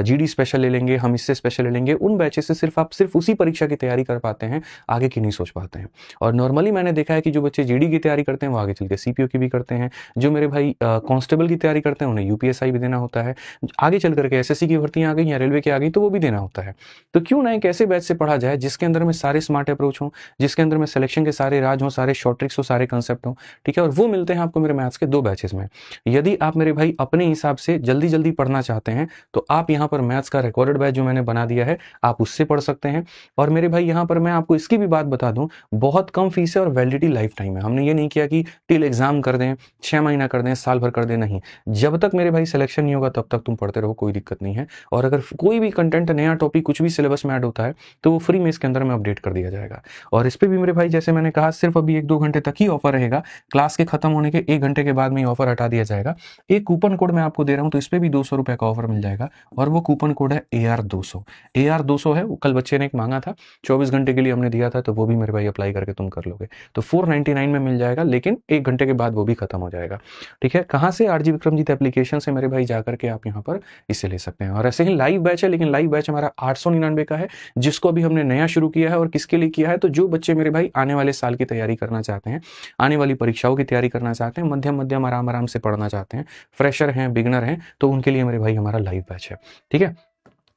जीडी स्पेशल ले लेंगे, हम इससे स्पेशल ले लेंगे। उन बैचेस से सिर्फ आप सिर्फ उसी परीक्षा की तैयारी कर पाते हैं, आगे की नहीं सोच पाते हैं। और नॉर्मली मैंने देखा है कि जो बच्चे जीडी की तैयारी करते हैं वो आगे चल के सीपीओ की भी करते हैं। जो मेरे भाई कांस्टेबल की तैयारी करते हैं उन्हें यूपीएसआई भी देना होता है। आगे चल करके एसएससी की भर्तियां आ गई या रेलवे की आ गई तो वो भी देना होता है। तो क्यों ना एक ऐसे बैच से पढ़ा जाए जिसके अंदर में सारे स्मार्ट अप्रोच हों, जिसके अंदर में सिलेक्शन के सारे राज हों, सारे शॉर्ट ट्रिक्स हो, सारे कंसेप्ट हों। ठीक है, और वो मिलते हैं आपको मेरे मैथ्स के 2 बैचेस में। यदि आप मेरे भाई अपने हिसाब से जल्दी जल्दी पढ़ना चाहते हैं तो आप यहाँ पर मैथ्स का रिकॉर्डेड बैच जो मैंने बना दिया है आप उससे पढ़ सकते हैं। और मेरे भाई यहाँ पर मैं आपको इसकी भी बात बता दूं, बहुत कम फीस है और वैलिडिटी लाइफ टाइम है। हमने ये नहीं किया कि टिल एग्जाम कर दें, 6 महीना कर दें, साल भर कर दें, नहीं। जब तक मेरे भाई सिलेक्शन नहीं होगा तब तक तुम पढ़ते रहो, कोई दिक्कत नहीं है। और अगर कोई भी कंटेंट, नया टॉपिक, कुछ भी सिलेबस में ऐड होता है तो वो फ्री में इसके अंदर में अपडेट कर दिया जाएगा। और इस पे भी मेरे भाई जैसे मैंने कहा सिर्फ अभी 1-2 घंटे तक ही ऑफर रहेगा। क्लास के खत्म होने के 1 घंटे के बाद में ऑफर हटा दिया जाएगा। एक कूपन कोड मैं आपको दे रहा हूं तो इस पे भी 200 रुपए का ऑफर मिल जाएगा, और वो कूपन कोड है AR200। AR200 है, वो कल बच्चे ने एक मांगा था, 24 घंटे के लिए हमने दिया था, तो वो भी मेरे भाई अप्लाई करके तुम कर लोगे तो 499 में मिल जाएगा, लेकिन 1 घंटे के बाद वो भी खत्म हो जाएगा। ठीक है, कहां से? आरजी विक्रमजीत एप्लीकेशन से मेरे भाई जाकर के आप यहाँ पर इसे ले सकते हैं। और ऐसे ही लाइव बैच है, लेकिन लाइव बैच हमारा 899 का है, जिसको अभी हमने नया शुरू किया है। और किसके लिए किया है? तो जो बच्चे मेरे भाई आने वाले साल की तैयारी करना चाहते हैं, आने वाली परीक्षाओं की तैयारी करना चाहते हैं, मध्यम मध्यम आराम आराम से पढ़ना चाहते हैं, फ्रेशर हैं, बिगनर हैं, तो उनके लिए मेरे भाई हमारा लाइव बैच है। ठीक है,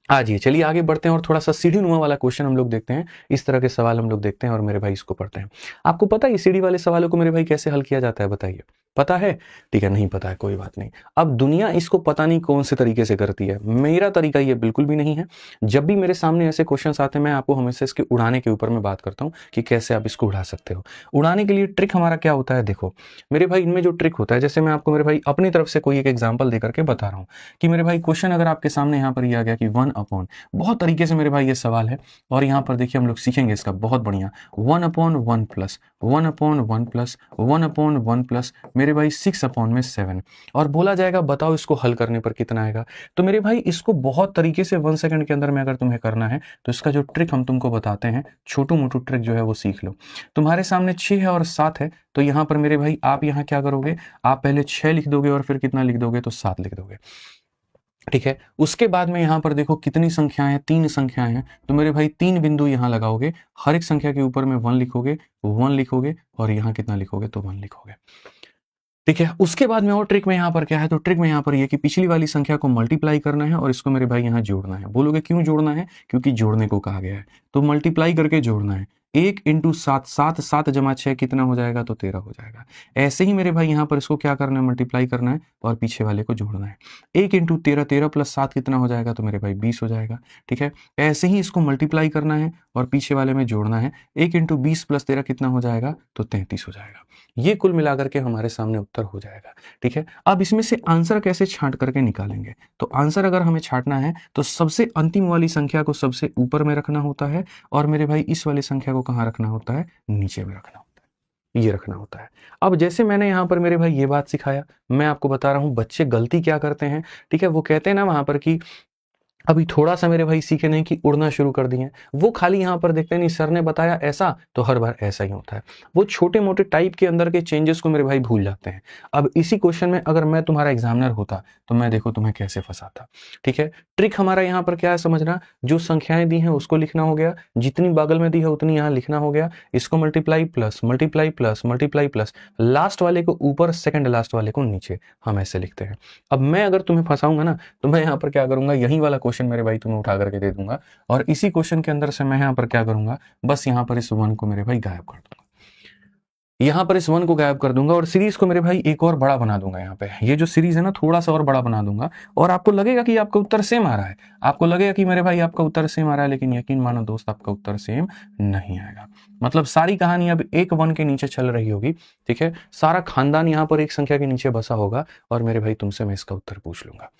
आइए चलिए आगे बढ़ते हैं और थोड़ा सा सीढ़ी नुमा वाला क्वेश्चन हम लोग देखते हैं। इस तरह के सवाल हम लोग देखते हैं और मेरे भाई इसको पढ़ते हैं। आपको पता है सीढ़ी वाले सवालों को मेरे भाई कैसे हल किया जाता है? बताइए, पता है? ठीक है, नहीं पता है, कोई बात नहीं। अब दुनिया इसको पता नहीं कौन से तरीके से करती है, मेरा तरीका ये बिल्कुल भी नहीं है। जब भी मेरे सामने ऐसे क्वेश्चन आते हैं मैं आपको हमेशा इसके उड़ाने के ऊपर में बात करता हूँ कि कैसे आप इसको उड़ा सकते हो। उड़ाने के लिए ट्रिक हमारा क्या होता है? देखो मेरे भाई, इनमें जो ट्रिक होता है, जैसे मैं आपको मेरे भाई अपनी तरफ से कोई एक एग्जाम्पल देकर के बता रहा हूँ कि मेरे भाई क्वेश्चन अगर आपके सामने यहाँ पर ये आ गया कि 1/, बहुत तरीके से मेरे भाई ये सवाल है, और यहाँ पर देखिए हम लोग सीखेंगे इसका बहुत बढ़िया। 1/1 प्लस 1/1 प्लस 1/1 प्लस मेरे भाई 6/7 और बोला जाएगा बताओ इसको हल करने पर कितना आएगा। तो मेरे भाई इसको बहुत तरीके से 1 सेकंड के अंदर में अगर तुम्हें करना है तो इसका जो ट्रिक हम तुमको बताते हैं, छोटू मोटू ट्रिक जो है वो सीख लो। तुम्हारे सामने 6 है और 7 है, तो यहाँ पर मेरे भाई आप यहाँ क्या करोगे, आप पहले 6 लिख दोगे और फिर कितना लिख दोगे, तो 7 लिख दोगे। ठीक है, उसके बाद में यहाँ पर देखो कितनी संख्याएं हैं, 3 संख्याएं हैं, तो मेरे भाई 3 बिंदु यहाँ लगाओगे, हर एक संख्या के ऊपर में 1 लिखोगे, 1 लिखोगे और यहाँ कितना लिखोगे, तो 1 लिखोगे। ठीक है, उसके बाद में और ट्रिक में यहाँ पर क्या है, तो ट्रिक में यहाँ पर ये कि पिछली वाली संख्या को मल्टीप्लाई करना है और इसको मेरे भाई यहाँ जोड़ना है। बोलोगे क्यों जोड़ना है, क्योंकि जोड़ने को कहा गया है, तो मल्टीप्लाई करके जोड़ना है। 1 × 7, 7 7 × 6 कितना हो जाएगा, तो 13 हो जाएगा। ऐसे ही मेरे भाई यहाँ पर इसको क्या करना है, मल्टीप्लाई करना है और पीछे वाले को जोड़ना है। 1 × 13, 13 + 7 कितना हो जाएगा, तो मेरे भाई 20 हो जाएगा। ठीक है, ऐसे ही इसको मल्टीप्लाई करना है और पीछे वाले में जोड़ना है। 1 × 20 + 13 कितना हो जाएगा, तो 33 हो जाएगा। ये कुल मिलाकर के हमारे सामने उत्तर हो जाएगा। ठीक है, अब इसमें से आंसर कैसे छांट करके निकालेंगे, तो आंसर अगर हमें छांटना है तो सबसे अंतिम वाली संख्या को सबसे ऊपर में रखना होता है और मेरे भाई इस वाली संख्या को कहाँ रखना होता है, नीचे में रखना होता है, ये रखना होता है। अब जैसे मैंने यहाँ पर मेरे भाई ये बात सिखाया, मैं आपको बता रहा हूँ बच्चे गलती क्या करते हैं। ठीक है, वो कहते हैं ना वहां पर कि अभी थोड़ा सा मेरे भाई सीखे नहीं कि उड़ना शुरू कर दिए, वो खाली यहाँ पर देखते नहीं सर ने बताया ऐसा तो हर बार ऐसा ही होता है। वो छोटे मोटे टाइप के अंदर के चेंजेस को मेरे भाई भूल जाते हैं। अब इसी क्वेश्चन में अगर मैं तुम्हारा एग्जामिनर होता तो मैं देखो तुम्हें कैसे फंसाता। ठीक है, ट्रिक हमारा यहाँ पर क्या है समझना, जो संख्याएं दी हैं उसको लिखना हो गया, जितनी बगल में दी है उतनी यहाँ लिखना हो गया, इसको multiply plus multiply plus multiply plus, last वाले को ऊपर सेकंड लास्ट वाले को नीचे, हम ऐसे लिखते हैं। अब मैं अगर तुम्हें फंसाऊंगा ना तो मैं यहाँ पर क्या करूंगा, यही वाला क्वेश्चन मेरे भाई तुम्हें उठा करके दे दूंगा और इसी क्वेश्चन के अंदर से मैं यहाँ पर क्या करूंगा, बस यहाँ पर इस 1 को मेरे भाई गायब कर दूंगा, यहाँ पर इस 1 को गायब कर दूंगा और सीरीज को मेरे भाई एक और बड़ा बना दूंगा। यहाँ पे ये जो सीरीज है ना थोड़ा सा और बड़ा बना दूंगा और आपको लगेगा कि आपका उत्तर सेम आ रहा है, आपको लगेगा कि मेरे भाई आपका उत्तर सेम आ रहा है, लेकिन यकीन मानो दोस्त आपका उत्तर सेम नहीं आएगा। मतलब सारी कहानी अब एक 1 के नीचे चल रही होगी। ठीक है, सारा खानदान यहाँ पर एक संख्या के नीचे बसा होगा और मेरे भाई तुमसे मैं इसका उत्तर पूछ लूंगा,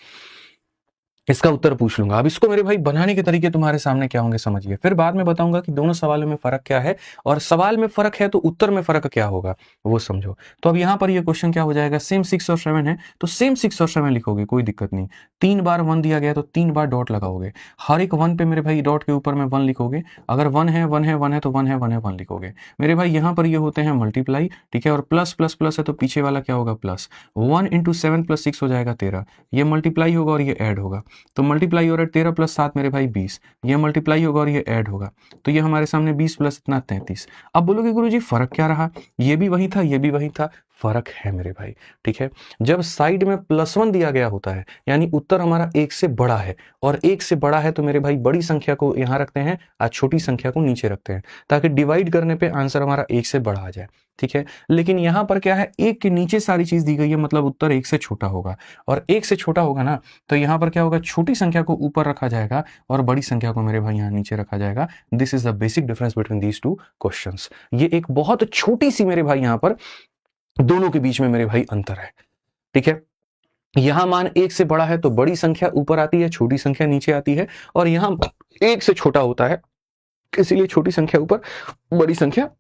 इसका उत्तर पूछ लूंगा। अब इसको मेरे भाई बनाने के तरीके तुम्हारे सामने क्या होंगे समझिए, फिर बाद में बताऊंगा कि दोनों सवालों में फर्क क्या है और सवाल में फर्क है तो उत्तर में फर्क क्या होगा वो समझो। तो अब यहाँ पर ये क्वेश्चन क्या हो जाएगा, सेम 6 और 7 है तो सेम 6 और 7 लिखोगे, कोई दिक्कत नहीं। 3 बार 1 दिया गया तो 3 बार डॉट लगाओगे, हर एक 1 पे मेरे भाई डॉट के ऊपर में 1 लिखोगे, अगर 1 है 1 है 1 है तो 1 है 1 है 1 लिखोगे। मेरे भाई यहाँ पर ये होते हैं मल्टीप्लाई। ठीक है, और प्लस प्लस प्लस है तो पीछे वाला क्या होगा, प्लस। 1 × 7 + 6 हो जाएगा 13, ये मल्टीप्लाई होगा और ये ऐड होगा, तो मल्टीप्लाई हो रहा है 13 + 7 मेरे भाई 20, ये मल्टीप्लाई होगा और ये ऐड होगा, तो ये हमारे सामने 20 + इतना 33। अब बोलोगे गुरुजी फर्क क्या रहा, ये भी वही था ये भी वही था, फर्क है मेरे भाई। ठीक है, जब साइड में +1 दिया गया होता है यानी उत्तर हमारा 1 से बड़ा है, और 1 से बड़ा है तो मेरे भाई बड़ी संख्या को यहाँ रखते हैं और छोटी संख्या को नीचे रखते हैं ताकि डिवाइड करने पे आंसर हमारा 1 से बड़ा आ जाए। ठीक है, लेकिन यहाँ पर क्या है, 1 के नीचे सारी चीज दी गई है मतलब उत्तर 1 से छोटा होगा, और 1 से छोटा होगा ना तो यहाँ पर क्या होगा, छोटी संख्या को ऊपर रखा जाएगा और बड़ी संख्या को मेरे भाई यहाँ नीचे रखा जाएगा। This is the basic difference between these two questions. ये एक बहुत छोटी सी मेरे भाई यहाँ पर दोनों के बीच में मेरे भाई अंतर है। ठीक है, यहां मान 1 से बड़ा है तो बड़ी संख्या ऊपर आती है, छोटी संख्या नीचे आती है, और यहां 1 से छोटा होता है इसीलिए छोटी संख्या ऊपर बड़ी संख्या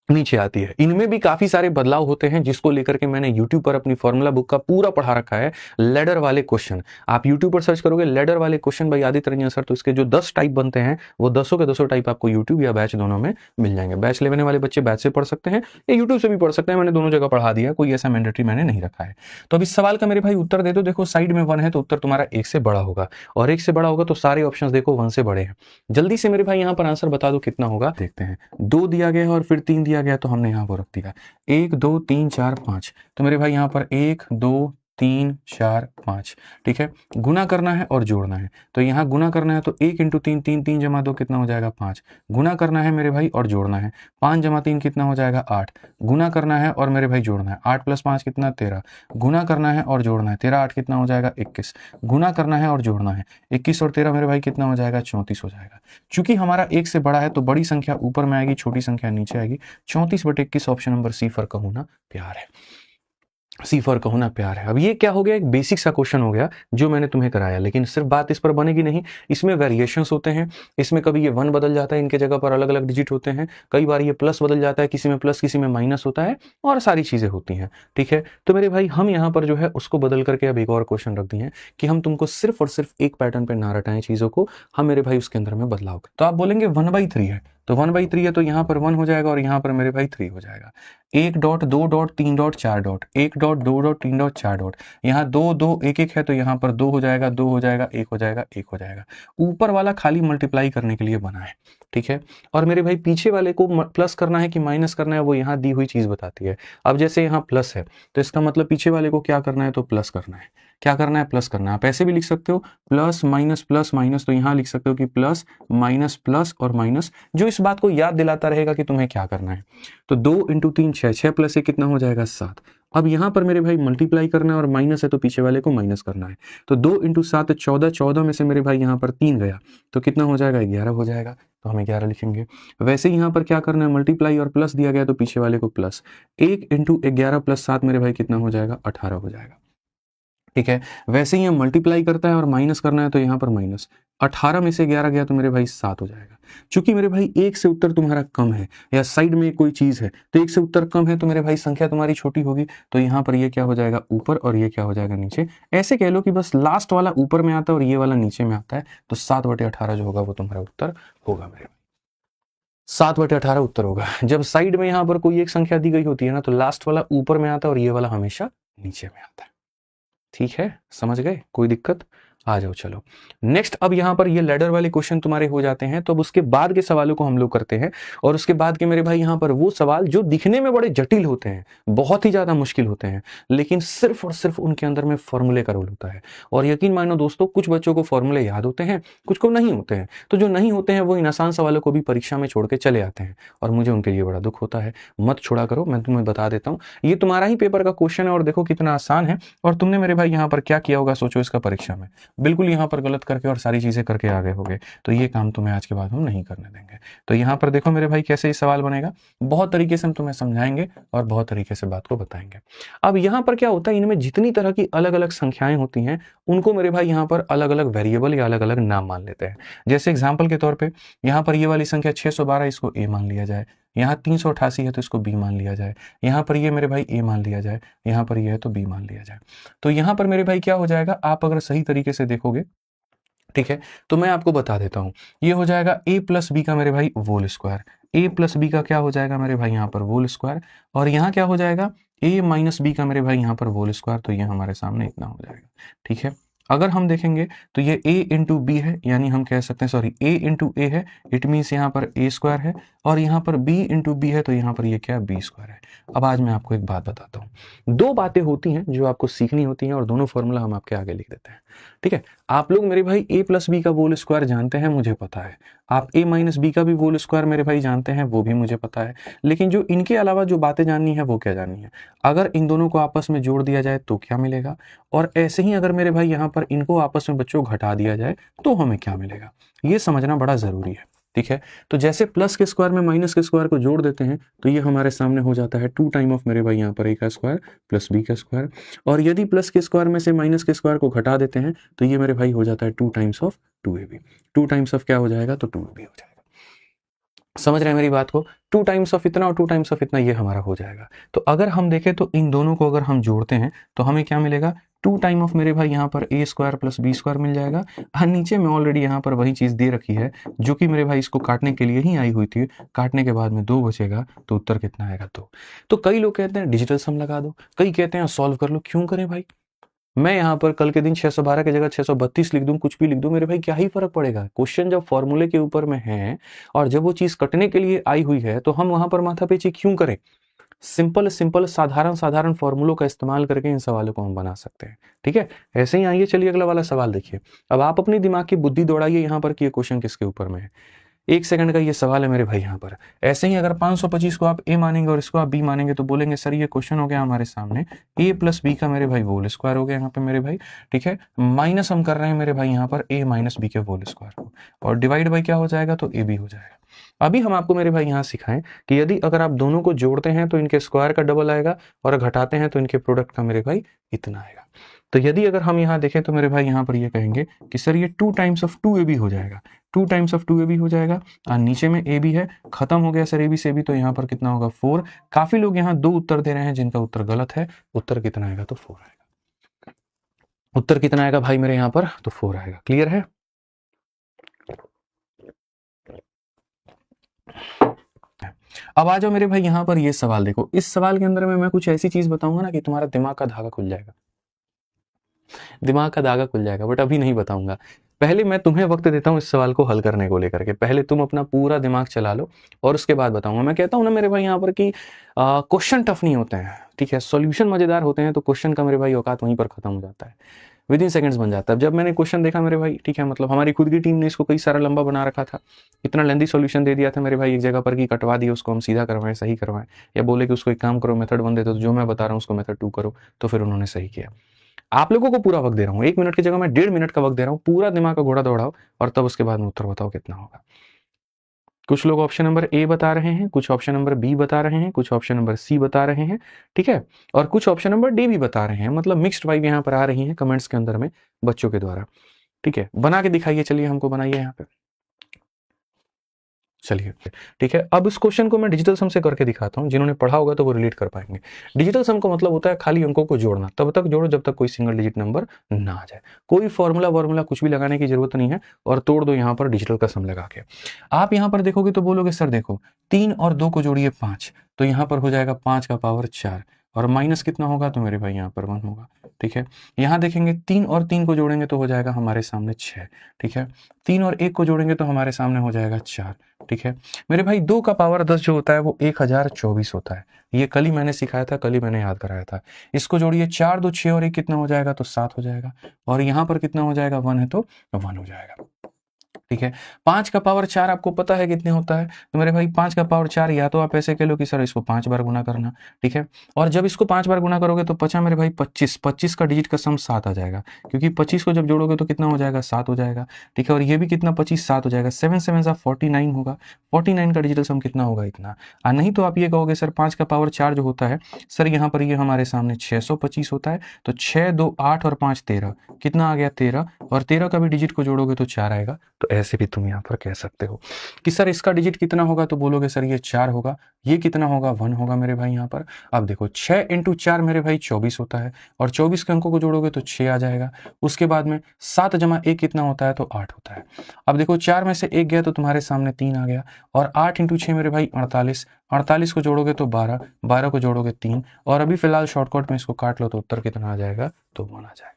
नीचे आती है। इनमें भी काफी सारे बदलाव होते हैं जिसको लेकर के मैंने YouTube पर अपनी फॉर्मूला बुक का पूरा पढ़ा रखा है। लैडर वाले क्वेश्चन आप YouTube पर सर्च करोगे, लैडर वाले question by Aditya Ranjan sir, तो इसके जो 10 टाइप बनते हैं वो 10 के 10 टाइप आपको YouTube या बैच दोनों में मिल जाएंगे। बैच लेने वाले बच्चे बैच से पढ़ सकते हैं या यूट्यूब से भी पढ़ सकते हैं, मैंने दोनों जगह पढ़ा दिया, कोई ऐसा मैंडेटरी मैंने नहीं रखा है। तो अब इस सवाल का मेरे भाई उत्तर दे दो। देखो साइड में 1 है तो उत्तर तुम्हारा 1 से बड़ा होगा, और 1 से बड़ा होगा तो सारे ऑप्शन देखो 1 से बड़े हैं। जल्दी से मेरे भाई यहाँ पर आंसर बता दो कितना होगा, देखते हैं। 2 दिया गया है और फिर 3 दिया गया तो हमने यहाँ पर रख दिया 1 2 3 4 5, तो मेरे भाई यहाँ पर 1 2 3 4 5। ठीक है, गुना करना है और जोड़ना है, तो यहाँ गुना करना है तो 1 × 3 3 3 × 2 कितना हो जाएगा 5, गुना करना है मेरे भाई और जोड़ना है, 5 × 3 कितना हो जाएगा 8, गुना करना है और मेरे भाई जोड़ना है, 8 + 5 कितना 13, गुना करना है और जोड़ना है, 13 8 कितना हो जाएगा 21, गुना करना है और जोड़ना है, 21 और 13 मेरे भाई कितना हो जाएगा 34 हो जाएगा। चूंकि हमारा 1 से बड़ा है तो बड़ी संख्या ऊपर में आएगी, छोटी संख्या नीचे आएगी। 34/21 ऑप्शन नंबर सी फॉर कहूं ना प्यार है। सी फॉर कहो ना प्यार है। अब ये क्या हो गया, एक बेसिक सा क्वेश्चन हो गया जो मैंने तुम्हें कराया, लेकिन सिर्फ बात इस पर बनेगी नहीं, इसमें वेरिएशंस होते हैं। इसमें कभी ये 1 बदल जाता है, इनके जगह पर अलग अलग डिजिट होते हैं, कई बार ये प्लस बदल जाता है, किसी में प्लस किसी में माइनस होता है, और सारी चीजें होती हैं। ठीक है, तो मेरे भाई हम यहाँ पर जो है उसको बदल करके अब एक और क्वेश्चन रख दिए हैं कि हम तुमको सिर्फ और सिर्फ एक पैटर्न पे ना रटाएं चीजों को, हम मेरे भाई उसके अंदर में बदलाव करें। तो आप बोलेंगे 1/3 है, तो 1/3 है तो यहाँ पर 1 हो जाएगा और यहाँ पर मेरे भाई 3 हो जाएगा। 1 dot 2 dot 3 dot 4 dot, 1 dot 2 dot 3 dot 4 dot, यहाँ 2 2 1 1 है तो यहाँ पर 2 हो जाएगा, 2 हो जाएगा, 1 हो जाएगा, 1 हो जाएगा। ऊपर वाला खाली मल्टीप्लाई करने के लिए बना है। ठीक है, और मेरे भाई पीछे वाले को प्लस करना है कि माइनस करना है वो यहाँ दी हुई चीज बताती है। अब जैसे यहाँ प्लस है तो इसका मतलब पीछे वाले को क्या करना है, तो प्लस करना है। क्या करना है, प्लस करना है। आप ऐसे भी लिख सकते हो प्लस माइनस, तो यहाँ लिख सकते हो कि प्लस माइनस और माइनस, जो इस बात को याद दिलाता रहेगा कि तुम्हें क्या करना है। तो 2 × 3 6, 6 + 1 कितना हो जाएगा 7। अब यहाँ पर मेरे भाई मल्टीप्लाई करना है और माइनस है तो पीछे वाले को माइनस करना है। तो 2 × 7 14, 14 में से मेरे भाई यहाँ पर 3 गया तो कितना हो जाएगा, 11 हो जाएगा, तो हम 11 लिखेंगे। वैसे ही यहाँ पर क्या करना है, मल्टीप्लाई और प्लस दिया गया तो पीछे वाले को प्लस, 1 × 11 + 7 मेरे भाई कितना हो जाएगा, 18 हो जाएगा। ठीक है, वैसे ही हम मल्टीप्लाई करता है और माइनस करना है तो यहाँ पर माइनस, 18 में से 11 गया तो मेरे भाई 7 हो जाएगा। चूंकि मेरे भाई 1 से उत्तर तुम्हारा कम है या साइड में कोई चीज है तो 1 से उत्तर कम है तो मेरे भाई संख्या तुम्हारी छोटी होगी, तो यहाँ पर ये क्या हो जाएगा ऊपर और ये क्या हो जाएगा नीचे। ऐसे कह लो कि बस लास्ट वाला ऊपर में आता है और ये वाला नीचे में आता है, तो 7/18 जो होगा वो तुम्हारा उत्तर होगा मेरे। 7/18 उत्तर होगा। जब साइड में यहाँ पर कोई एक संख्या दी गई होती है ना तो लास्ट वाला ऊपर में आता है और ये वाला हमेशा नीचे में आता है। ठीक है, समझ गए, कोई दिक्कत? आ जाओ चलो नेक्स्ट। अब यहां पर ये लैडर वाले क्वेश्चन तुम्हारे हो जाते हैं, तो अब उसके बाद के सवालों को हम लोग करते हैं। और उसके बाद के मेरे भाई यहां पर वो सवाल जो दिखने में बड़े जटिल होते हैं, बहुत ही ज्यादा मुश्किल होते हैं, लेकिन सिर्फ और सिर्फ उनके अंदर में फॉर्मूले का रोल होता है। और यकीन मानो दोस्तों, कुछ बच्चों को फॉर्मूले याद होते हैं, कुछ को नहीं होते हैं। तो जो नहीं होते हैं वो इन आसान सवालों को भी परीक्षा में छोड़ के चले आते हैं, और मुझे उनके लिए बड़ा दुख होता है। मत छोड़ा करो, मैं तुम्हें बता देता हूं, ये तुम्हारा ही पेपर का क्वेश्चन है और देखो कितना आसान है। और तुमने मेरे भाई यहाँ पर क्या किया होगा, सोचो इसका परीक्षा में बिल्कुल यहाँ पर गलत करके और सारी चीजें करके आ गए होगे, तो ये काम तुम्हें आज के बाद हम नहीं करने देंगे। तो यहाँ पर देखो मेरे भाई कैसे ये सवाल बनेगा, बहुत तरीके से हम तुम्हें समझाएंगे और बहुत तरीके से बात को बताएंगे। अब यहाँ पर क्या होता है, इनमें जितनी तरह की अलग अलग संख्याएं होती हैं उनको मेरे भाई यहाँ पर अलग अलग वेरिएबल या अलग अलग नाम मान लेते हैं। जैसे एग्जाम्पल के तौर पर यहाँ पर ये वाली संख्या 612, इसको ए मान लिया जाए। यहाँ 388 है तो इसको बी मान लिया जाए। यहाँ पर ये मेरे भाई ए मान लिया जाए, यहाँ पर ये है तो बी मान लिया जाए। तो यहाँ पर मेरे भाई क्या हो जाएगा, आप अगर सही तरीके से देखोगे, ठीक है, तो मैं आपको बता देता हूं, ये हो जाएगा a + b का मेरे भाई होल स्क्वायर। a + b का क्या हो जाएगा मेरे भाई यहाँ पर होल स्क्वायर, और यहाँ क्या हो जाएगा a - b का मेरे भाई यहाँ पर होल स्क्वायर। तो ये हमारे सामने इतना हो जाएगा। ठीक है, अगर हम देखेंगे तो ये a × b है, यानी हम कह सकते हैं सॉरी a × a है, इट मीन्स यहाँ पर a² है, और यहाँ पर b × b है तो यहाँ पर ये क्या है, b² है। अब आज मैं आपको एक बात बताता हूँ, दो बातें होती हैं जो आपको सीखनी होती हैं और दोनों फॉर्मूला हम आपके आगे लिख देते हैं। ठीक है, आप लोग मेरे भाई a + b का होल स्क्वायर जानते हैं, मुझे पता है। आप a - b का भी होल स्क्वायर मेरे भाई जानते हैं, वो भी मुझे पता है। लेकिन जो इनके अलावा जो बातें जाननी है वो क्या जाननी है, अगर इन दोनों को आपस में जोड़ दिया जाए तो क्या मिलेगा, और ऐसे ही अगर मेरे भाई यहाँ पर इनको आपस में बच्चों घटा दिया जाए तो हमें क्या मिलेगा, ये समझना बड़ा जरूरी है। ठीक है, तो जैसे प्लस के स्क्वायर में माइनस के स्क्वायर को जोड़ देते हैं तो ये हमारे सामने हो जाता है 2 टाइम ऑफ मेरे भाई यहाँ पर a का स्क्वायर प्लस b का स्क्वायर, और यदि प्लस के स्क्वायर में से माइनस के स्क्वायर को घटा देते हैं तो ये मेरे भाई हो जाता है 2 times of 2ab। 2 times of क्या हो जाएगा, तो 2ab हो जाएगा। समझ रहे हैं मेरी बात को, 2 टाइम्स ऑफ इतना और 2 टाइम्स ऑफ इतना, ये हमारा हो जाएगा। तो अगर हम देखें तो इन दोनों को अगर हम जोड़ते हैं तो हमें क्या मिलेगा, 2 टाइम ऑफ मेरे भाई यहाँ पर a² + b² मिल जाएगा। हाँ, नीचे में ऑलरेडी यहाँ पर वही चीज दे रखी है जो कि मेरे भाई इसको काटने के लिए ही आई हुई थी। काटने के बाद में 2 बचेगा तो उत्तर कितना आएगा, 2। तो कई लोग कहते हैं डिजिटल सम लगा दो, कई कहते हैं सॉल्व कर लो। क्यों करें भाई, मैं यहाँ पर कल के दिन 612 की जगह 632 लिख दूं, कुछ भी लिख दूं, मेरे भाई क्या ही फर्क पड़ेगा। क्वेश्चन जब फॉर्मूले के ऊपर में है और जब वो चीज कटने के लिए आई हुई है तो हम वहां पर माथापेची क्यों करें। सिंपल सिंपल साधारण फॉर्मूलों का इस्तेमाल करके इन सवालों को हम बना सकते हैं। ठीक है, ऐसे ही आइए, चलिए अगला वाला सवाल देखिए। अब आप अपनी दिमाग की बुद्धि दौड़ाइए यहाँ पर कि ये क्वेश्चन किसके ऊपर में है। 1 सेकंड का ये सवाल है मेरे भाई यहाँ पर। ऐसे ही अगर 525 को आप a मानेंगे और इसको आप b मानेंगे तो बोलेंगे सर ये क्वेश्चन हो गया हमारे सामने a + b का मेरे भाई होल स्क्वायर हो गया यहाँ पे मेरे भाई। ठीक है, माइनस हम कर रहे हैं मेरे भाई यहाँ पर a - b के होल स्क्वायर को, और डिवाइड बाई क्या हो जाएगा, तो ab हो जाएगा। अभी हम आपको मेरे भाई यहाँ सिखाएं कि यदि अगर आप दोनों को जोड़ते हैं तो इनके स्क्वायर का डबल आएगा और घटाते हैं तो इनके प्रोडक्ट का मेरे भाई इतना आएगा। तो यदि अगर हम यहाँ देखें तो मेरे भाई यहाँ पर ये कहेंगे कि सर ये 2 टाइम्स ऑफ 2ab हो जाएगा, 2 टाइम्स ऑफ 2ab हो जाएगा। और नीचे में ab है, खत्म हो गया सर ab से भी, तो यहाँ पर कितना होगा 4। काफी लोग यहाँ 2 उत्तर दे रहे हैं जिनका उत्तर गलत है। उत्तर कितना आएगा तो 4 आएगा। उत्तर कितना आएगा भाई मेरे यहाँ पर तो 4 आएगा। क्लियर है? अब आ जाओ मेरे भाई यहाँ पर ये सवाल देखो। इस सवाल के अंदर में मैं कुछ ऐसी चीज बताऊंगा ना कि तुम्हारा दिमाग का धागा खुल जाएगा, दिमाग का धागा खुल जाएगा, बट अभी नहीं बताऊंगा। पहले मैं तुम्हें वक्त देता हूं इस सवाल को हल करने को लेकर के। पहले तुम अपना पूरा दिमाग चला लो और उसके बाद बताऊंगा। मैं कहता हूं ना मेरे भाई यहाँ पर कि क्वेश्चन टफ नहीं होते हैं, ठीक है, सॉल्यूशन मजेदार होते हैं। तो क्वेश्चन का मेरे भाई औकात वहीं पर खत्म हो जाता है, विद इन सेकंड्स बन जाता है। जब मैंने क्वेश्चन देखा मेरे भाई, ठीक है, मतलब हमारी खुद की टीम ने इसको कई सारा लंबा बना रखा था, इतना लेंदी सॉल्यूशन दे दिया था मेरे भाई एक जगह पर कि कटवा दिए उसको, हम सीधा करवाएं, सही करवाएं, या बोले कि उसको एक काम करो मेथड 1 दे दो, तो जो मैं बता रहा हूँ उसको मेथड 2 करो, तो फिर उन्होंने सही किया। आप लोगों को पूरा वक्त दे रहा हूँ, 1 मिनट की जगह मैं 1.5 मिनट का वक्त दे रहा हूँ, पूरा दिमाग का घोड़ा दौड़ाओ और तब उसके बाद में उत्तर बताओ कितना होगा। कुछ लोग ऑप्शन नंबर ए बता रहे हैं, कुछ ऑप्शन नंबर बी बता रहे हैं, कुछ ऑप्शन नंबर सी बता रहे हैं, ठीक है, और कुछ ऑप्शन नंबर डी भी बता रहे हैं। मतलब मिक्स्ड वाइब यहाँ पर आ रही है कमेंट्स के अंदर में बच्चों के द्वारा, ठीक है। बना के दिखाइए, चलिए हमको बनाइए यहाँ पे, चलिए ठीक है। अब इस क्वेश्चन को मैं डिजिटल सम से करके दिखाता हूं, जिन्होंने पढ़ा होगा तो वो रिलेट कर पाएंगे। डिजिटल सम का मतलब होता है खाली अंकों को जोड़ना, तब तक जोड़ो जब तक कोई सिंगल डिजिट नंबर ना आ जाए। कोई फॉर्मूला वॉर्मूला कुछ भी लगाने की जरूरत नहीं है, और तोड़ दो यहाँ पर डिजिटल का सम लगा के। आप यहाँ पर देखोगे तो बोलोगे सर देखो 3 और 2 को जोड़िए 5, तो यहाँ पर हो जाएगा 5 का पावर 4, और माइनस कितना होगा तो मेरे भाई यहाँ पर 1 होगा, ठीक है। यहाँ देखेंगे 3 और 3 को जोड़ेंगे तो हो जाएगा हमारे सामने 6, ठीक है। 3 और 1 को जोड़ेंगे तो हमारे सामने हो जाएगा 4, ठीक है। मेरे भाई 2 का पावर 10 जो होता है वो 1024 होता है। ये कल ही मैंने सिखाया था, कल ही मैंने याद कराया था। इसको जोड़िए 4 2 6 और 1 कितना हो जाएगा तो 7 हो जाएगा, और यहाँ पर कितना हो जाएगा 1 है तो 1 हो जाएगा, ठीक है। 5 का पावर 4 आपको पता है कितने होता है, तो मेरे भाई 5 का पावर 4 या तो आप ऐसे कह लो कि सर इसको 5 बार गुना करना, ठीक है। और जब इसको 5 बार गुना करोगे तो बचा मेरे भाई 25, 25 का डिजिट का सम 7 आ जाएगा, क्योंकि 25 को जब जोड़ोगे तो कितना हो जाएगा 7 हो जाएगा, ठीक है। और ये भी कितना 25 7 हो जाएगा, 7 7 49 होगा, 49 का डिजिटल सम कितना होगा इतना। नहीं तो आप ये कहोगे सर 5 का पावर 4 जो होता है सर यहाँ पर ये हमारे सामने 625 होता है, तो 6 2 8 और 5 13, कितना आ गया 13, और 13 का भी डिजिट को जोड़ोगे तो 4 आएगा। तो ऐसे भी तुम यहाँ पर कह सकते हो कि सर इसका डिजिट कितना होगा, तो बोलोगे सर ये 4 होगा, ये कितना होगा 1 होगा मेरे भाई यहाँ पर। अब देखो 6 × 4 मेरे भाई 24 होता है, और 24 के अंकों को जोड़ोगे तो 6 आ जाएगा। उसके बाद में 7 + 1 कितना होता है तो 8 होता है। अब देखो 4 में से 1 गया तो तुम्हारे सामने 3 आ गया, और 8 × 6 मेरे भाई 48, 48 को जोड़ोगे तो 12, 12 को जोड़ोगे 3, और अभी फिलहाल शॉर्टकट में इसको काट लो तो उत्तर कितना आ जाएगा तो 1 आ जाएगा।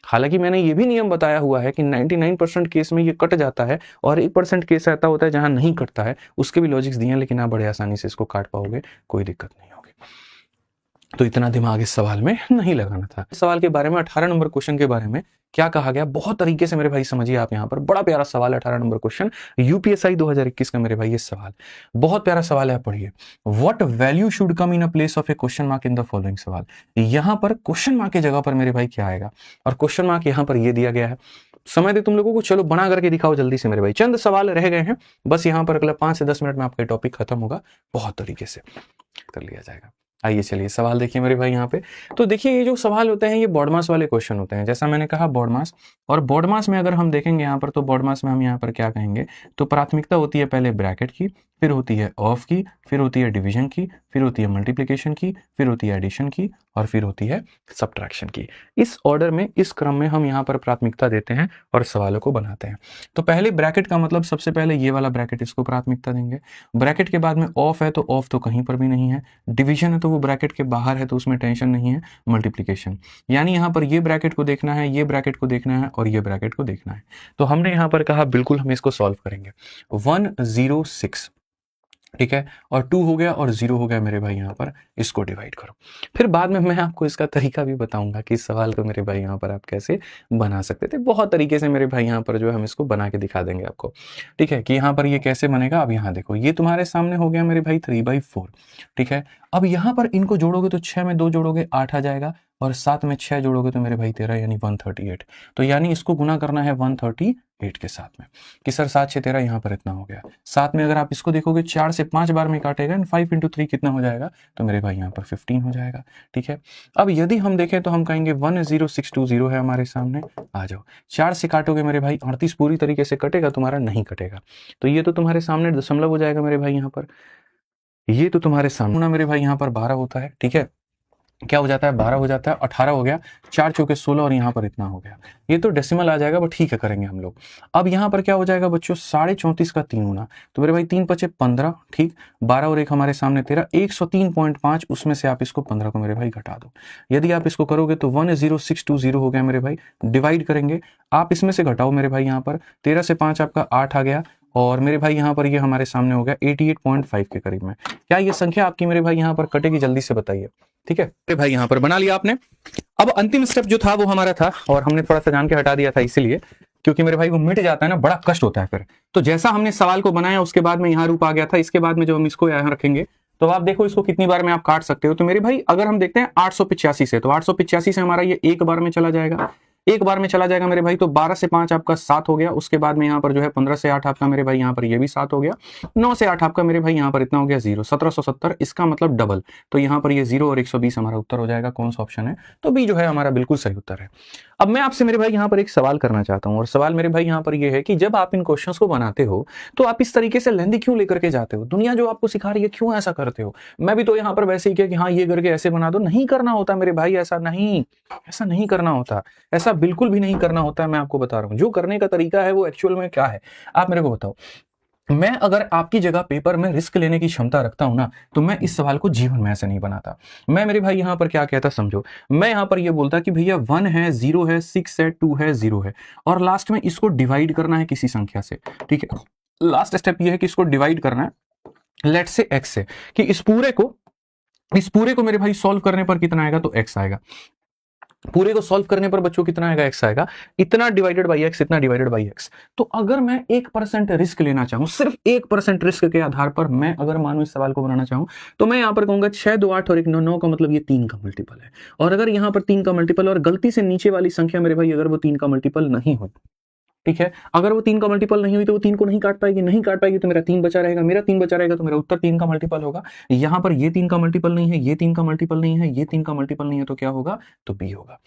हालांकि मैंने ये भी नियम बताया हुआ है कि 99% केस में ये कट जाता है, और 1% केस ऐसा होता है जहां नहीं कटता है, उसके भी लॉजिक्स दिए हैं, लेकिन आप बड़े आसानी से इसको काट पाओगे, कोई दिक्कत नहीं होगी। तो इतना दिमाग इस सवाल में नहीं लगाना था। इस सवाल के बारे में 18 नंबर क्वेश्चन के बारे में क्या कहा गया, बहुत तरीके से मेरे भाई समझिए आप यहाँ पर। बड़ा प्यारा सवाल है 18 नंबर क्वेश्चन, यूपीएससी 2021 का मेरे भाई ये सवाल, बहुत प्यारा सवाल है, पढ़िए। What value should come in a place of A question mark in the following. सवाल यहाँ पर क्वेश्चन मार्क की जगह पर मेरे भाई क्या आएगा, और क्वेश्चन मार्क यहाँ पर ये दिया गया है। समय दे तुम लोगों को, चलो बना करके दिखाओ जल्दी से मेरे भाई, चंद सवाल रह गए हैं बस, यहाँ पर अगला 5 से 10 मिनट में आपका टॉपिक खत्म होगा, बहुत तरीके से कर लिया जाएगा। आइए चलिए सवाल देखिए मेरे भाई यहाँ पे। तो देखिए ये जो सवाल होते हैं ये बॉडमास वाले क्वेश्चन होते हैं, जैसा मैंने कहा बॉडमास। और बॉडमास में अगर हम देखेंगे यहाँ पर, तो बॉडमास में हम यहाँ पर क्या कहेंगे, तो प्राथमिकता होती है पहले ब्रैकेट की, फिर होती है ऑफ की, फिर होती है डिवीजन की, फिर होती है मल्टीप्लिकेशन की, फिर होती है एडिशन की, और फिर होती है सब्ट्रैक्शन की। इस ऑर्डर में, इस क्रम में हम यहाँ पर प्राथमिकता देते हैं और सवालों को बनाते हैं। तो पहले ब्रैकेट का मतलब सबसे पहले ये वाला ब्रैकेट, इसको प्राथमिकता देंगे। ब्रैकेट के बाद में ऑफ है तो ऑफ तो कहीं पर भी नहीं है, डिवीजन है तो वो ब्रैकेट के बाहर है तो उसमें टेंशन नहीं है, मल्टीप्लिकेशन यानी यहाँ पर ये ब्रैकेट को देखना है, ये ब्रैकेट को देखना है, और ये ब्रैकेट को देखना है। तो हमने यहाँ पर कहा बिल्कुल हम इसको सॉल्व करेंगे। 106, ठीक है, और 2 हो गया और 0 हो गया मेरे भाई, यहाँ पर इसको डिवाइड करो। फिर बाद में मैं आपको इसका तरीका भी बताऊंगा कि इस सवाल को मेरे भाई यहाँ पर आप कैसे बना सकते थे। बहुत तरीके से मेरे भाई यहाँ पर जो है हम इसको बना के दिखा देंगे आपको, ठीक है, कि यहाँ पर ये कैसे बनेगा। अब यहाँ देखो ये तुम्हारे सामने हो गया मेरे भाई 3/4, ठीक है। अब यहाँ पर इनको जोड़ोगे तो 6 में 2 जोड़ोगे 8 आ जाएगा, और 7 में 6 जोड़ोगे तो मेरे भाई 13 यानी 138। तो यानी इसको गुना करना है 138 के साथ में कि सर 7 6 13 यहाँ पर इतना हो गया। साथ में अगर आप इसको देखोगे 4 से 5 बार में काटेगा एंड 5 × 3 कितना हो जाएगा, तो मेरे भाई यहाँ पर 15 हो जाएगा। ठीक है, अब यदि हम देखें तो हम कहेंगे 10620 है हमारे सामने। आ जाओ, 4 से काटोगे मेरे भाई 38 पूरी तरीके से कटेगा, तुम्हारा नहीं कटेगा। तो ये तो तुम्हारे सामने दशमलव हो जाएगा मेरे भाई यहाँ पर, ये तो तुम्हारे सामने ना मेरे भाई यहाँ पर 12 होता है। ठीक है, क्या हो जाता है, 12 हो जाता है, 18 हो गया, 4 चौके 16 और यहाँ पर इतना हो गया। ये तो डेसिमल आ जाएगा, बट ठीक है करेंगे हम लोग। अब यहाँ पर क्या हो जाएगा बच्चों, 34.5 का 3 गुना, तो मेरे भाई 3 × 5 = 15। ठीक, 12 और 1 हमारे सामने 13, 103.5, उसमें से आप इसको 15 को मेरे भाई घटा दो। यदि आप इसको करोगे तो 10620 हो गया मेरे भाई। डिवाइड करेंगे, आप इसमें से घटाओ मेरे भाई, यहाँ पर 13 से 5 आपका 8 आ गया, और मेरे भाई यहाँ पर ये हमारे सामने हो गया 88.5 के करीब में। क्या ये संख्या आपकी मेरे भाई यहाँ पर कटेगी, जल्दी से बताइए। ठीक है मेरे भाई, यहाँ पर बना लिया आपने। अब अंतिम स्टेप जो था वो हमारा था, और हमने थोड़ा सा जान के हटा दिया था इसीलिए, क्योंकि मेरे भाई वो मिट जाता है ना, बड़ा कष्ट होता है फिर। तो जैसा हमने सवाल को बनाया उसके बाद में यहाँ रूप आ गया था, इसके बाद में जो हम इसको यहाँ रखेंगे तो आप देखो इसको कितनी बार में आप काट सकते हो। तो मेरे भाई अगर हम देखते हैं 885 से, तो 885 से हमारा ये एक बार में चला जाएगा, एक बार में चला जाएगा मेरे भाई। तो 12 से 5 आपका 7 हो गया, उसके बाद में यहाँ पर जो है 15 से 8 आपका मेरे भाई यहाँ पर ये भी 7 हो गया, 9 से 8 आपका मेरे भाई यहाँ पर इतना हो गया 0, 1770, इसका मतलब डबल। तो यहाँ पर ये 0 और 120 हमारा उत्तर हो जाएगा। कौन सा ऑप्शन है, तो बी जो है हमारा बिल्कुल सही उत्तर है। अब मैं आपसे मेरे भाई यहाँ पर एक सवाल करना चाहता हूँ, और सवाल मेरे भाई यहाँ पर ये है कि जब आप इन क्वेश्चंस को बनाते हो तो आप इस तरीके से लेंदी क्यों लेकर के जाते हो, दुनिया जो आपको सिखा रही है क्यों ऐसा करते हो। मैं भी तो यहाँ पर वैसे ही किया कि हाँ ये करके ऐसे बना दो, नहीं करना होता मेरे भाई, ऐसा नहीं करना होता, ऐसा बिल्कुल भी नहीं करना होता है। मैं आपको बता रहा हूँ जो करने का तरीका है वो एक्चुअल में क्या है, आप मेरे को बताओ। मैं अगर आपकी जगह पेपर में रिस्क लेने की क्षमता रखता हूं ना, तो मैं इस सवाल को जीवन में ऐसे नहीं बनाता। मैं मेरे भाई यहां पर क्या कहता समझो, मैं यहां पर ये बोलता कि भैया 1 है, 0 है, 6 है, 2 है, 0 है, और लास्ट में इसको डिवाइड करना है किसी संख्या से। ठीक है, लास्ट स्टेप ये है कि इसको डिवाइड करना है लेट्स से x से, कि इस पूरे को मेरे भाई सॉल्व करने पर कितना आएगा, तो x आएगा। पूरे को सॉल्व करने पर बच्चों कितना आएगा, x आएगा, इतना डिवाइडेड बाई x, इतना डिवाइडेड बाई x। तो अगर मैं 1% रिस्क लेना चाहूं, सिर्फ 1% रिस्क के आधार पर मैं अगर मानो इस सवाल को बनाना चाहूं, तो मैं यहां पर कहूंगा 6 2 8 और 1 9 9 का मतलब ये 3 का मल्टीपल है। और अगर यहां पर 3 का मल्टीपल और गलती से नीचे वाली संख्या मेरे भाई अगर वो 3 का मल्टीपल नहीं हो, ठीक है, अगर वो 3 का मल्टीपल नहीं हुई तो वो 3 को नहीं काट पाएगी, तो मेरा 3 बचा रहेगा, तो मेरा उत्तर 3 का मल्टीपल होगा। यहां पर ये 3 का मल्टीपल नहीं है, ये 3 का मल्टीपल नहीं है, ये 3 का मल्टीपल नहीं है, तो क्या होगा, तो बी होगा।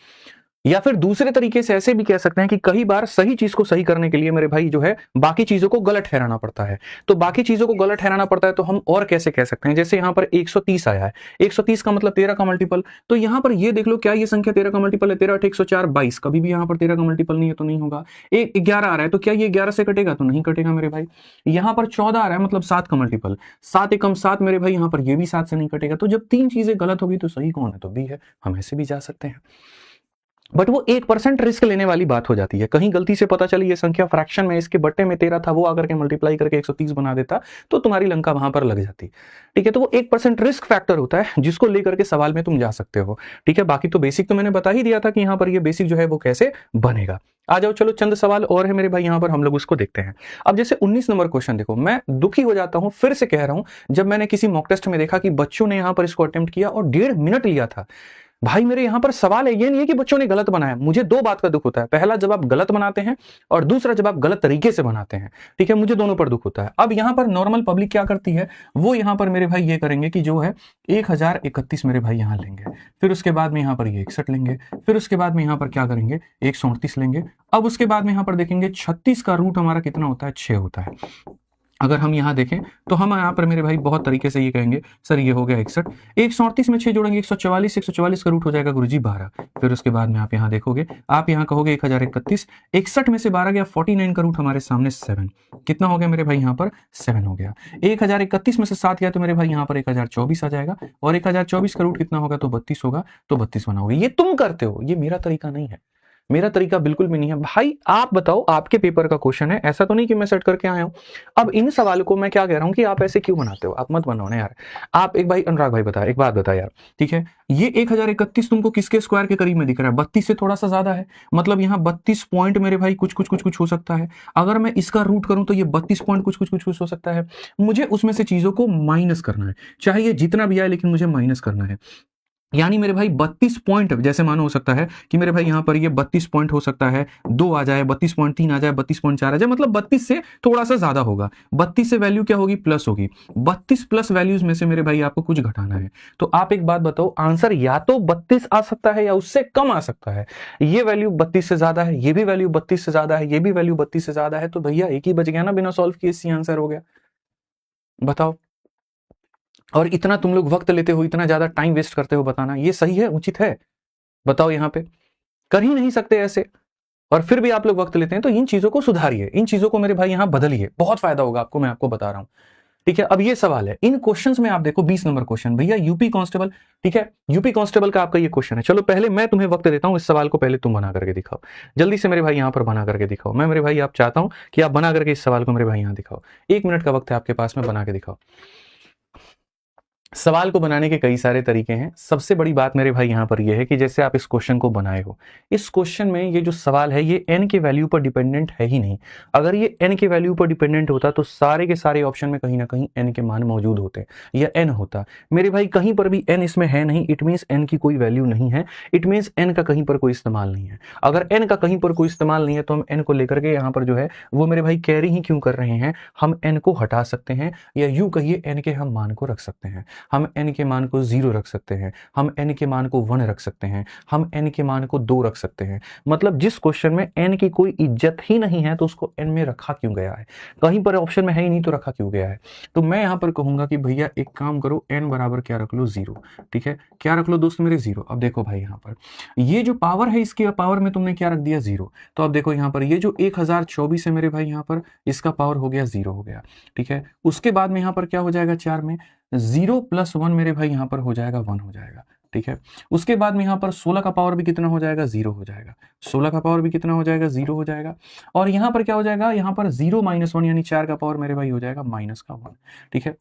या फिर दूसरे तरीके से ऐसे भी कह सकते हैं कि कई बार सही चीज को सही करने के लिए मेरे भाई जो है बाकी चीजों को गलत ठहराना पड़ता है। तो बाकी चीजों को गलत ठहराना पड़ता है तो हम और कैसे कह सकते हैं, जैसे यहां पर 130 आया है, 130 का मतलब 13 का मल्टीपल, तो यहां पर ये देख लो क्या ये संख्या 13 का मल्टीपल है, 13 8 104 22, कभी भी यहां पर 13 का मल्टीपल नहीं है तो नहीं होगा। 11 आ रहा है तो क्या ये 11 से कटेगा, तो नहीं कटेगा मेरे भाई। यहां पर 14 आ रहा है मतलब 7 का मल्टीपल, 7 एकम 7 मेरे भाई, यहां पर ये भी 7 से नहीं कटेगा। तो जब 3 चीजें गलत होगी तो सही कौन है, तो बी है। हम ऐसे भी जा सकते हैं, बट वो 1% रिस्क लेने वाली बात हो जाती है। कहीं गलती से पता चली ये संख्या फ्रैक्शन में इसके बट्टे में 13 था, वो आकर के मल्टीप्लाई करके 130 बना देता तो तुम्हारी लंका वहां पर लग जाती। ठीक है, तो वो 1% रिस्क फैक्टर होता है जिसको लेकर के सवाल में तुम जा सकते हो। ठीक है, बाकी तो बेसिक तो मैंने बता ही दिया था कि यहाँ पर ये बेसिक जो है वो कैसे बनेगा। आ जाओ, चलो चंद सवाल और है मेरे भाई, यहाँ पर हम लोग उसको देखते हैं। अब जैसे 19 नंबर क्वेश्चन देखो, मैं दुखी हो जाता हूं, फिर से कह रहा हूं, जब मैंने किसी मॉक टेस्ट में देखा कि बच्चों ने यहाँ पर इसको अटेम्प्ट किया और 1.5 मिनट लिया था। भाई मेरे यहां पर सवाल है, ये नहीं है कि बच्चों ने गलत बनाया। मुझे 2 बात का दुख होता है, पहला जब आप गलत बनाते हैं और दूसरा जब आप गलत तरीके से बनाते हैं। ठीक है, मुझे दोनों पर दुख होता है। अब यहां पर नॉर्मल पब्लिक क्या करती है, वो यहां पर मेरे भाई ये करेंगे कि जो है 1031 मेरे भाई यहां लेंगे, फिर उसके बाद में यहां पर ये 61 लेंगे, फिर उसके बाद में यहां पर क्या करेंगे 138 लेंगे। अब उसके बाद में यहां पर देखेंगे 36 का रूट हमारा कितना होता है, 6 होता है। अगर हम यहाँ देखें तो हम यहाँ पर मेरे भाई बहुत तरीके से ये कहेंगे, सर ये हो गया 61, 138 में 6 जोड़ेंगे 144, 144 का रूट हो जाएगा गुरुजी 12। फिर उसके बाद में आप यहाँ देखोगे, आप यहाँ कहोगे 1031, 61 में से 12 गया, 49 का रूट हमारे सामने 7, कितना हो गया मेरे भाई यहाँ पर 7 हो गया। 1031 में से 7 गया तो मेरे भाई यहाँ पर 1024 आ जाएगा, और 1024 का रूट कितना होगा, तो 32 होगा, तो 32 बनाओगे। ये तुम करते हो, ये मेरा तरीका नहीं है, मेरा तरीका बिल्कुल भी नहीं है भाई। आप बताओ, आपके पेपर का क्वेश्चन है, ऐसा तो नहीं कि मैं सेट करके आया हूं। अब इन सवालों को मैं क्या कह रहा हूं कि आप ऐसे क्यों बनाते हो, आप मत बनाओ ना यार। आप एक भाई अनुराग भाई बता, एक बात बता यार, ठीक है, ये 1031 तुमको किसके स्क्वायर के करीब में दिख रहा है, 32 से थोड़ा सा ज्यादा है, मतलब यहाँ 32 पॉइंट मेरे भाई कुछ हो सकता है। अगर मैं इसका रूट करूं तो ये 32 पॉइंट कुछ हो सकता है। मुझे उसमें से चीजों को माइनस करना है, चाहे ये जितना भी आए लेकिन मुझे माइनस करना है। यानी मेरे भाई 32 पॉइंट, जैसे मानो हो सकता है कि मेरे भाई यहां पर ये 32 पॉइंट हो सकता है, 2 आ जाए, 32.3 आ जाए, 32.4 आ जाए, मतलब 32 से थोड़ा सा ज्यादा होगा। 32 से वैल्यू क्या होगी, प्लस होगी। 32 प्लस वैल्यूज में से मेरे भाई आपको कुछ घटाना है। तो आप एक बात बताओ, आंसर या तो 32 आ सकता है या उससे कम आ सकता है। ये वैल्यू 32 से ज्यादा है, ये भी वैल्यू 32 से ज्यादा है, ये भी वैल्यू 32 से ज्यादा है, तो भैया एक ही बच गया ना, बिना सॉल्व किए सी आंसर हो गया। बताओ। और इतना तुम लोग वक्त लेते हो, इतना ज्यादा टाइम वेस्ट करते हो बताना, ये सही है, उचित है? बताओ। यहां पे कर ही नहीं सकते ऐसे, और फिर भी आप लोग वक्त लेते हैं। तो इन चीजों को सुधारिए, इन चीजों को मेरे भाई यहां बदलिए, बहुत फायदा होगा आपको, मैं आपको बता रहा हूं। ठीक है, अब ये सवाल है, इन क्वेश्चंस में आप देखो 20 नंबर क्वेश्चन, भैया यूपी कांस्टेबल। ठीक है, यूपी कांस्टेबल का आपका ये क्वेश्चन है। चलो पहले मैं तुम्हें वक्त देता हूं, इस सवाल को पहले तुम बना करके दिखाओ, जल्दी से मेरे भाई यहां पर बना करके दिखाओ। मैं मेरे भाई आप चाहता हूं कि आप बना करके इस सवाल को मेरे भाई यहां दिखाओ। 1 मिनट का वक्त है आपके पास में, बना के दिखाओ। सवाल को बनाने के कई सारे तरीके हैं। सबसे बड़ी बात मेरे भाई यहां पर यह है कि जैसे आप इस क्वेश्चन को बनाए हो, इस क्वेश्चन में ये जो सवाल है ये n के वैल्यू पर डिपेंडेंट है ही नहीं। अगर ये n के वैल्यू पर डिपेंडेंट होता तो सारे के सारे ऑप्शन में कहीं ना कहीं n के मान मौजूद होते या n होता। मेरे भाई कहीं पर भी n इसमें है नहीं, इट मीन्स n की कोई वैल्यू नहीं है, इट मीन्स n का कहीं पर कोई इस्तेमाल नहीं है। अगर n का कहीं पर कोई इस्तेमाल नहीं है तो हम n को लेकर के यहाँ पर जो है वो मेरे भाई कैरी ही क्यों कर रहे हैं। हम n को हटा सकते हैं, या यूं कहिए n के हम मान को रख सकते हैं। हम n के मान को 0 रख सकते हैं, हम n के मान को 1 रख सकते हैं, हम n के मान को 2 रख सकते हैं। मतलब जिस क्वेश्चन में n की कोई इज्जत ही नहीं है तो उसको n में रखा क्यों गया है, कहीं पर ऑप्शन में है ही नहीं तो रखा क्यों गया है। तो मैं यहां पर कहूंगा कि भैया एक काम करो, n बराबर क्या रख लो, 0। ठीक है, क्या रख लो दोस्त मेरे, 0। अब देखो भाई यहां पर ये जो पावर है, इसकी पावर में तुमने क्या रख दिया, 0। तो अब देखो यहां पर ये जो 1024 है मेरे भाई यहां पर, इसका पावर हो गया 0 हो गया। ठीक है, उसके बाद में यहां पर क्या हो जाएगा, 4 में 0 + 1 मेरे भाई यहां पर हो जाएगा 1 हो जाएगा। ठीक है, उसके बाद में यहां पर 16 का पावर भी कितना हो जाएगा, 0 हो जाएगा। 16 का पावर भी कितना हो जाएगा, 0 हो जाएगा। और यहां पर क्या हो जाएगा, यहां पर 0 - 1 यानी 4 का पावर मेरे भाई हो जाएगा -1। ठीक है,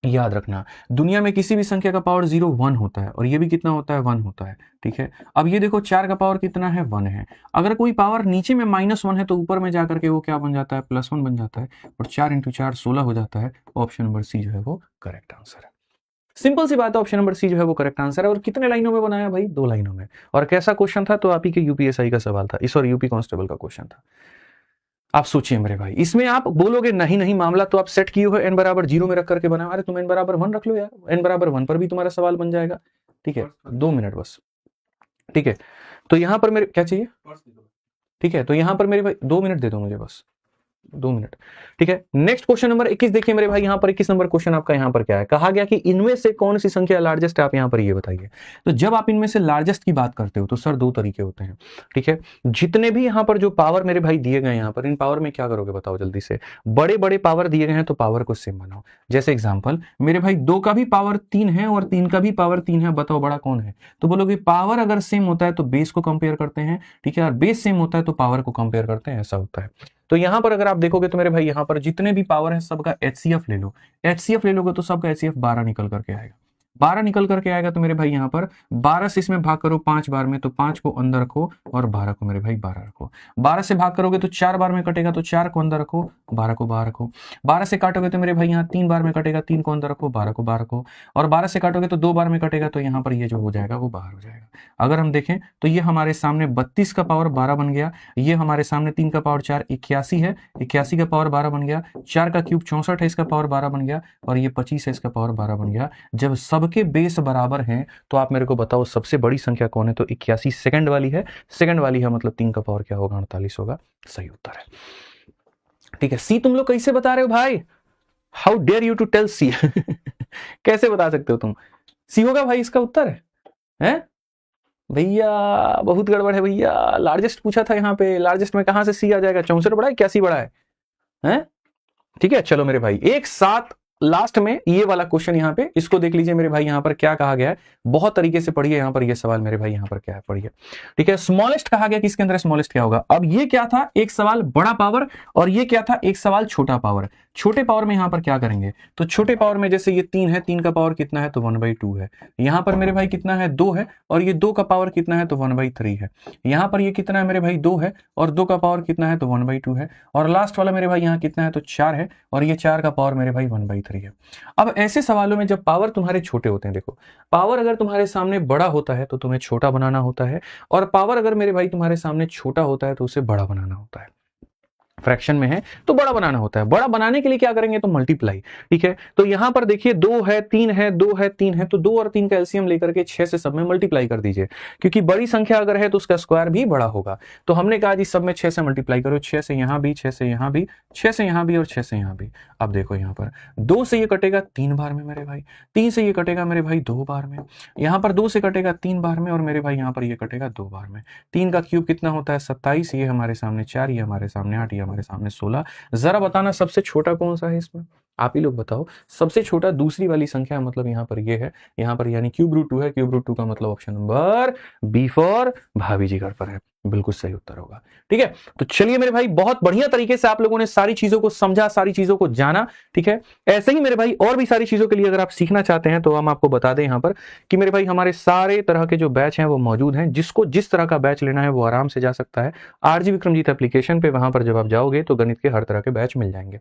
याद रखना दुनिया में किसी भी संख्या का पावर 0 1 होता है, और ये भी कितना होता है, 1 होता है। ठीक है, अब ये देखो 4 का पावर कितना है, 1 है। अगर कोई पावर नीचे में -1 है तो ऊपर में जाकर के वो क्या बन जाता है, +1 बन जाता है, और 4 × 4 16 हो जाता है। ऑप्शन नंबर सी जो है वो करेक्ट आंसर है। सिंपल सी बात है, ऑप्शन नंबर सी जो है वो करेक्ट आंसर है। और कितने लाइनों में बनाया भाई, 2 लाइनों में। और कैसा क्वेश्चन था, तो आप ही के यूपीएसआई का सवाल था, इस और यूपी कांस्टेबल का क्वेश्चन था। आप सोचिए मेरे भाई, इसमें आप बोलोगे नहीं नहीं मामला तो आप सेट किए हो n बराबर 0 में रख करके बनाओ। अरे तुम n बराबर 1 रख लो यार, n बराबर 1 पर भी तुम्हारा सवाल बन जाएगा। ठीक है, 2 मिनट बस। ठीक है, तो यहां पर मेरे क्या चाहिए, ठीक है, तो यहां पर मेरे भाई 2 मिनट दे दो मुझे बस, 2 मिनट। ठीक है, नेक्स्ट क्वेश्चन नंबर 21 देखिए मेरे भाई, यहां पर 21 नंबर क्वेश्चन आपका यहां पर क्या है, कहा गया कि इनमें से कौन सी संख्या लार्जेस्ट है, आप यहां पर ये बताइए। तो जब आप इनमें से लार्जेस्ट की बात करते हो तो सर 2 तरीके होते हैं। ठीक है, जितने भी यहां पर जो पावर मेरे भाई दिए गए, यहां पर इन पावर में क्या करोगे बताओ जल्दी से। बड़े बड़े पावर दिए गए हैं तो पावर को सेम बनाओ। जैसे एग्जांपल मेरे भाई 2 का भी पावर 3 है और 3 का भी पावर 3 है, बताओ बड़ा कौन है। तो बोलोगे पावर अगर सेम होता है तो बेस को कंपेयर करते हैं। ठीक है, और बेस सेम होता है तो पावर को कंपेयर करते हैं, ऐसा होता है। तो यहां पर अगर आप देखोगे तो मेरे भाई यहां पर जितने भी पावर है सबका एचसीएफ ले लो। एचसीएफ ले लोगे तो सबका एचसीएफ 12 निकल करके आएगा। 12 निकल करके आएगा तो मेरे भाई यहां पर 12 से इसमें भाग करो 5 बार में, तो 5 को अंदर रखो और 12 को मेरे भाई 12 रखो। 12 से भाग करोगे तो 4 बार में कटेगा, तो 4 को अंदर रखो, 12 को बाहर रखो। 12 से काटोगे तो मेरे भाई यहाँ 3 बार में कटेगा, 3 को अंदर रखो, 12 को बाहर रखो। और 12 से काटोगे तो 2 बार में कटेगा, तो यहाँ पर ये जो हो जाएगा वो बाहर हो जाएगा। अगर हम देखें तो ये हमारे सामने 32 का पावर 12 बन गया, ये हमारे सामने 3 का पावर 4 81 है, 81 का पावर 12 बन गया, 4 का क्यूब 64 है, इसका पावर 12 बन गया, और ये 25 है, इसका पावर 12 बन गया। जब सबके बेस बराबर हैं तो आप मेरे को बताओ सबसे बड़ी संख्या कौन है, तो 81 सेकंड वाली है। सेकंड वाली है मतलब 3 का पावर क्या होगा, 48 होगा। सही उत्तर है। ठीक है, सी तुम लोग कैसे बता रहे हो भाई, how dare you to tell see कैसे बता सकते हो तुम, सी होगा भाई इसका उत्तर है भैया। बहुत गड़बड़ है भैया, लार्जेस्ट पूछा था यहाँ पे, लार्जेस्ट में कहां से सी आ जाएगा, 64 बड़ा है क्या, सी बड़ा है? ठीक है, चलो मेरे भाई एक साथ लास्ट में ये वाला क्वेश्चन यहाँ पे, इसको देख लीजिए मेरे भाई यहाँ पर क्या कहा गया है, बहुत तरीके से पढ़िए यहाँ पर ये सवाल मेरे भाई यहाँ पर क्या है पढ़िए। ठीक है, स्मॉलेस्ट कहा गया, किसके अंदर स्मॉलेस्ट क्या होगा। अब ये क्या था, एक सवाल बड़ा पावर, और ये क्या था, एक सवाल छोटा पावर। छोटे पावर में यहाँ पर क्या करेंगे, तो छोटे पावर में जैसे ये 3 है, 3 का पावर कितना है तो 1/2 है। यहाँ पर मेरे भाई कितना है 2 है, और ये 2 का पावर कितना है तो 1/3 है। यहाँ पर ये कितना है मेरे भाई 2 है, और 2 का पावर कितना है तो 1/2 है। और लास्ट वाला मेरे भाई यहाँ कितना है तो 4 है, और ये 4 का पावर मेरे भाई 1/3 है। अब ऐसे सवालों में जब पावर तुम्हारे छोटे होते हैं, देखो पावर अगर तुम्हारे सामने बड़ा होता है तो तुम्हें छोटा बनाना होता है, और पावर अगर मेरे भाई तुम्हारे सामने छोटा होता है तो उसे बड़ा बनाना होता है। फ्रैक्शन में है तो बड़ा बनाना होता है। बड़ा बनाने के लिए क्या करेंगे तो मल्टीप्लाई, ठीक है। तो यहां पर देखिए 2 है, 3 है, 2 है, 3 है, तो 2 और 3 का एलसीएम लेकर के 6 से सब में मल्टीप्लाई कर दीजिए, क्योंकि बड़ी संख्या अगर है तो उसका स्क्वायर भी बड़ा होगा। तो हमने कहा जी सब में 6 से मल्टीप्लाई करो, 6 से यहां भी, 6 से यहां भी, 6 से यहां भी और 6 से यहां भी। अब देखो यहां पर 2 से ये कटेगा 3 बार में मेरे भाई, 3 से ये कटेगा मेरे भाई 2 बार में, यहां पर 2 से कटेगा 3 बार में, और मेरे भाई यहां पर ये कटेगा 2 बार में। 3 का क्यूब कितना होता है 27, ये हमारे सामने 4, ये हमारे सामने 8, ये हमारे सामने 16। जरा बताना सबसे छोटा कौन सा है इसमें, आप ही लोग बताओ। सबसे छोटा दूसरी वाली संख्या, मतलब यहां पर ये है, यहां पर यानी क्यूब रूट 2 है, क्यूब रूट 2 का मतलब ऑप्शन नंबर बी फॉर भाभी जी घर पर है, बिल्कुल सही उत्तर होगा। ठीक है, तो चलिए मेरे भाई बहुत बढ़िया तरीके से आप लोगों ने सारी चीजों को समझा, सारी चीजों को जाना। ठीक है, ऐसे ही मेरे भाई और भी सारी चीजों के लिए अगर आप सीखना चाहते हैं तो हम आपको बता दें यहां पर कि मेरे भाई हमारे सारे तरह के जो बैच हैं वो मौजूद हैं। जिसको जिस तरह का बैच लेना है वो आराम से जा सकता है आरजी विक्रमजीत एप्लीकेशन पे। वहां पर जब आप जाओगे तो गणित के हर तरह के बैच मिल जाएंगे।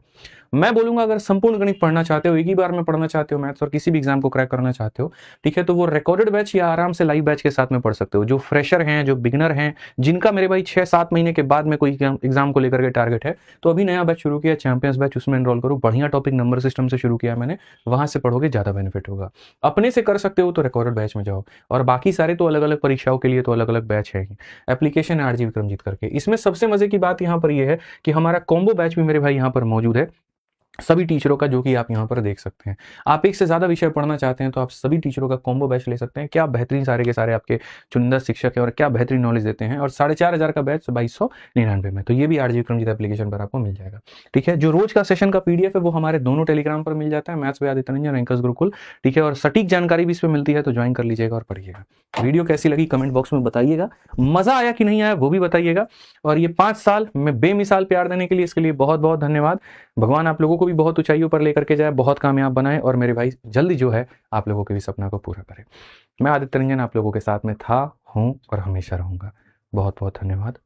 मैं बोलूंगा अगर संपूर्ण गणित पढ़ना चाहते हो, एक ही बार में पढ़ना चाहते हो मैथ्स और किसी भी एग्जाम को क्रैक करना चाहते हो, ठीक है, तो वो रिकॉर्डेड बैच या आराम से लाइव बैच के साथ में पढ़ सकते हो। जो फ्रेशर हैं, जो बिगिनर हैं, जिनका मेरे भाई 6-7 महीने के बाद में कोई एग्जाम को लेकर के टारगेट है, तो अभी नया बैच शुरू किया चैंपियंस बैच, उसमें एनरोल करो। बढ़िया टॉपिक नंबर सिस्टम से शुरू किया मैंने, वहां से पढ़ोगे ज्यादा बेनिफिट होगा। अपने से कर सकते हो तो रिकॉर्डेड बैच में जाओ, और बाकी सारे तो अलग अलग परीक्षाओं के लिए तो अलग अलग बैच है ही। एप्लीकेशन आरजी विक्रमजीत करके। इसमें सबसे मजे की बात यहाँ पर यह है कि हमारा कॉम्बो बैच भी मेरे भाई यहाँ पर मौजूद है सभी टीचरों का, जो कि आप यहाँ पर देख सकते हैं। आप एक से ज्यादा विषय पढ़ना चाहते हैं तो आप सभी टीचरों का कॉम्बो बैच ले सकते हैं। क्या बेहतरीन सारे के सारे आपके चुनिंदा शिक्षक हैं और क्या बेहतरीन नॉलेज देते हैं, और 4,500 का बैच 2299 में। तो ये भी आरजी विक्रमजीत एप्लीकेशन पर आपको मिल जाएगा। ठीक है, जो रोज का सेशन का पीडीएफ है वो हमारे दोनों टेलीग्राम पर मिल जाता है, maths by Aditya Ranjan, rankers Gurukul. ठीक है, और सटीक जानकारी भी इस पर मिलती है, तो ज्वाइन कर लीजिएगा और पढ़िएगा। वीडियो कैसी लगी कमेंट बॉक्स में बताइएगा, मजा आया कि नहीं आया वो भी बताइएगा। और ये 5 साल में बेमिसाल प्यार देने के लिए, इसके लिए बहुत बहुत धन्यवाद। भगवान आप लोगों को भी बहुत ऊंचाइयों पर लेकर के जाए, बहुत कामयाब बनाए, और मेरे भाई जल्दी जो है आप लोगों के भी सपना को पूरा करे। मैं आदित्य रंजन आप लोगों के साथ में था, हूं और हमेशा रहूंगा। बहुत बहुत धन्यवाद।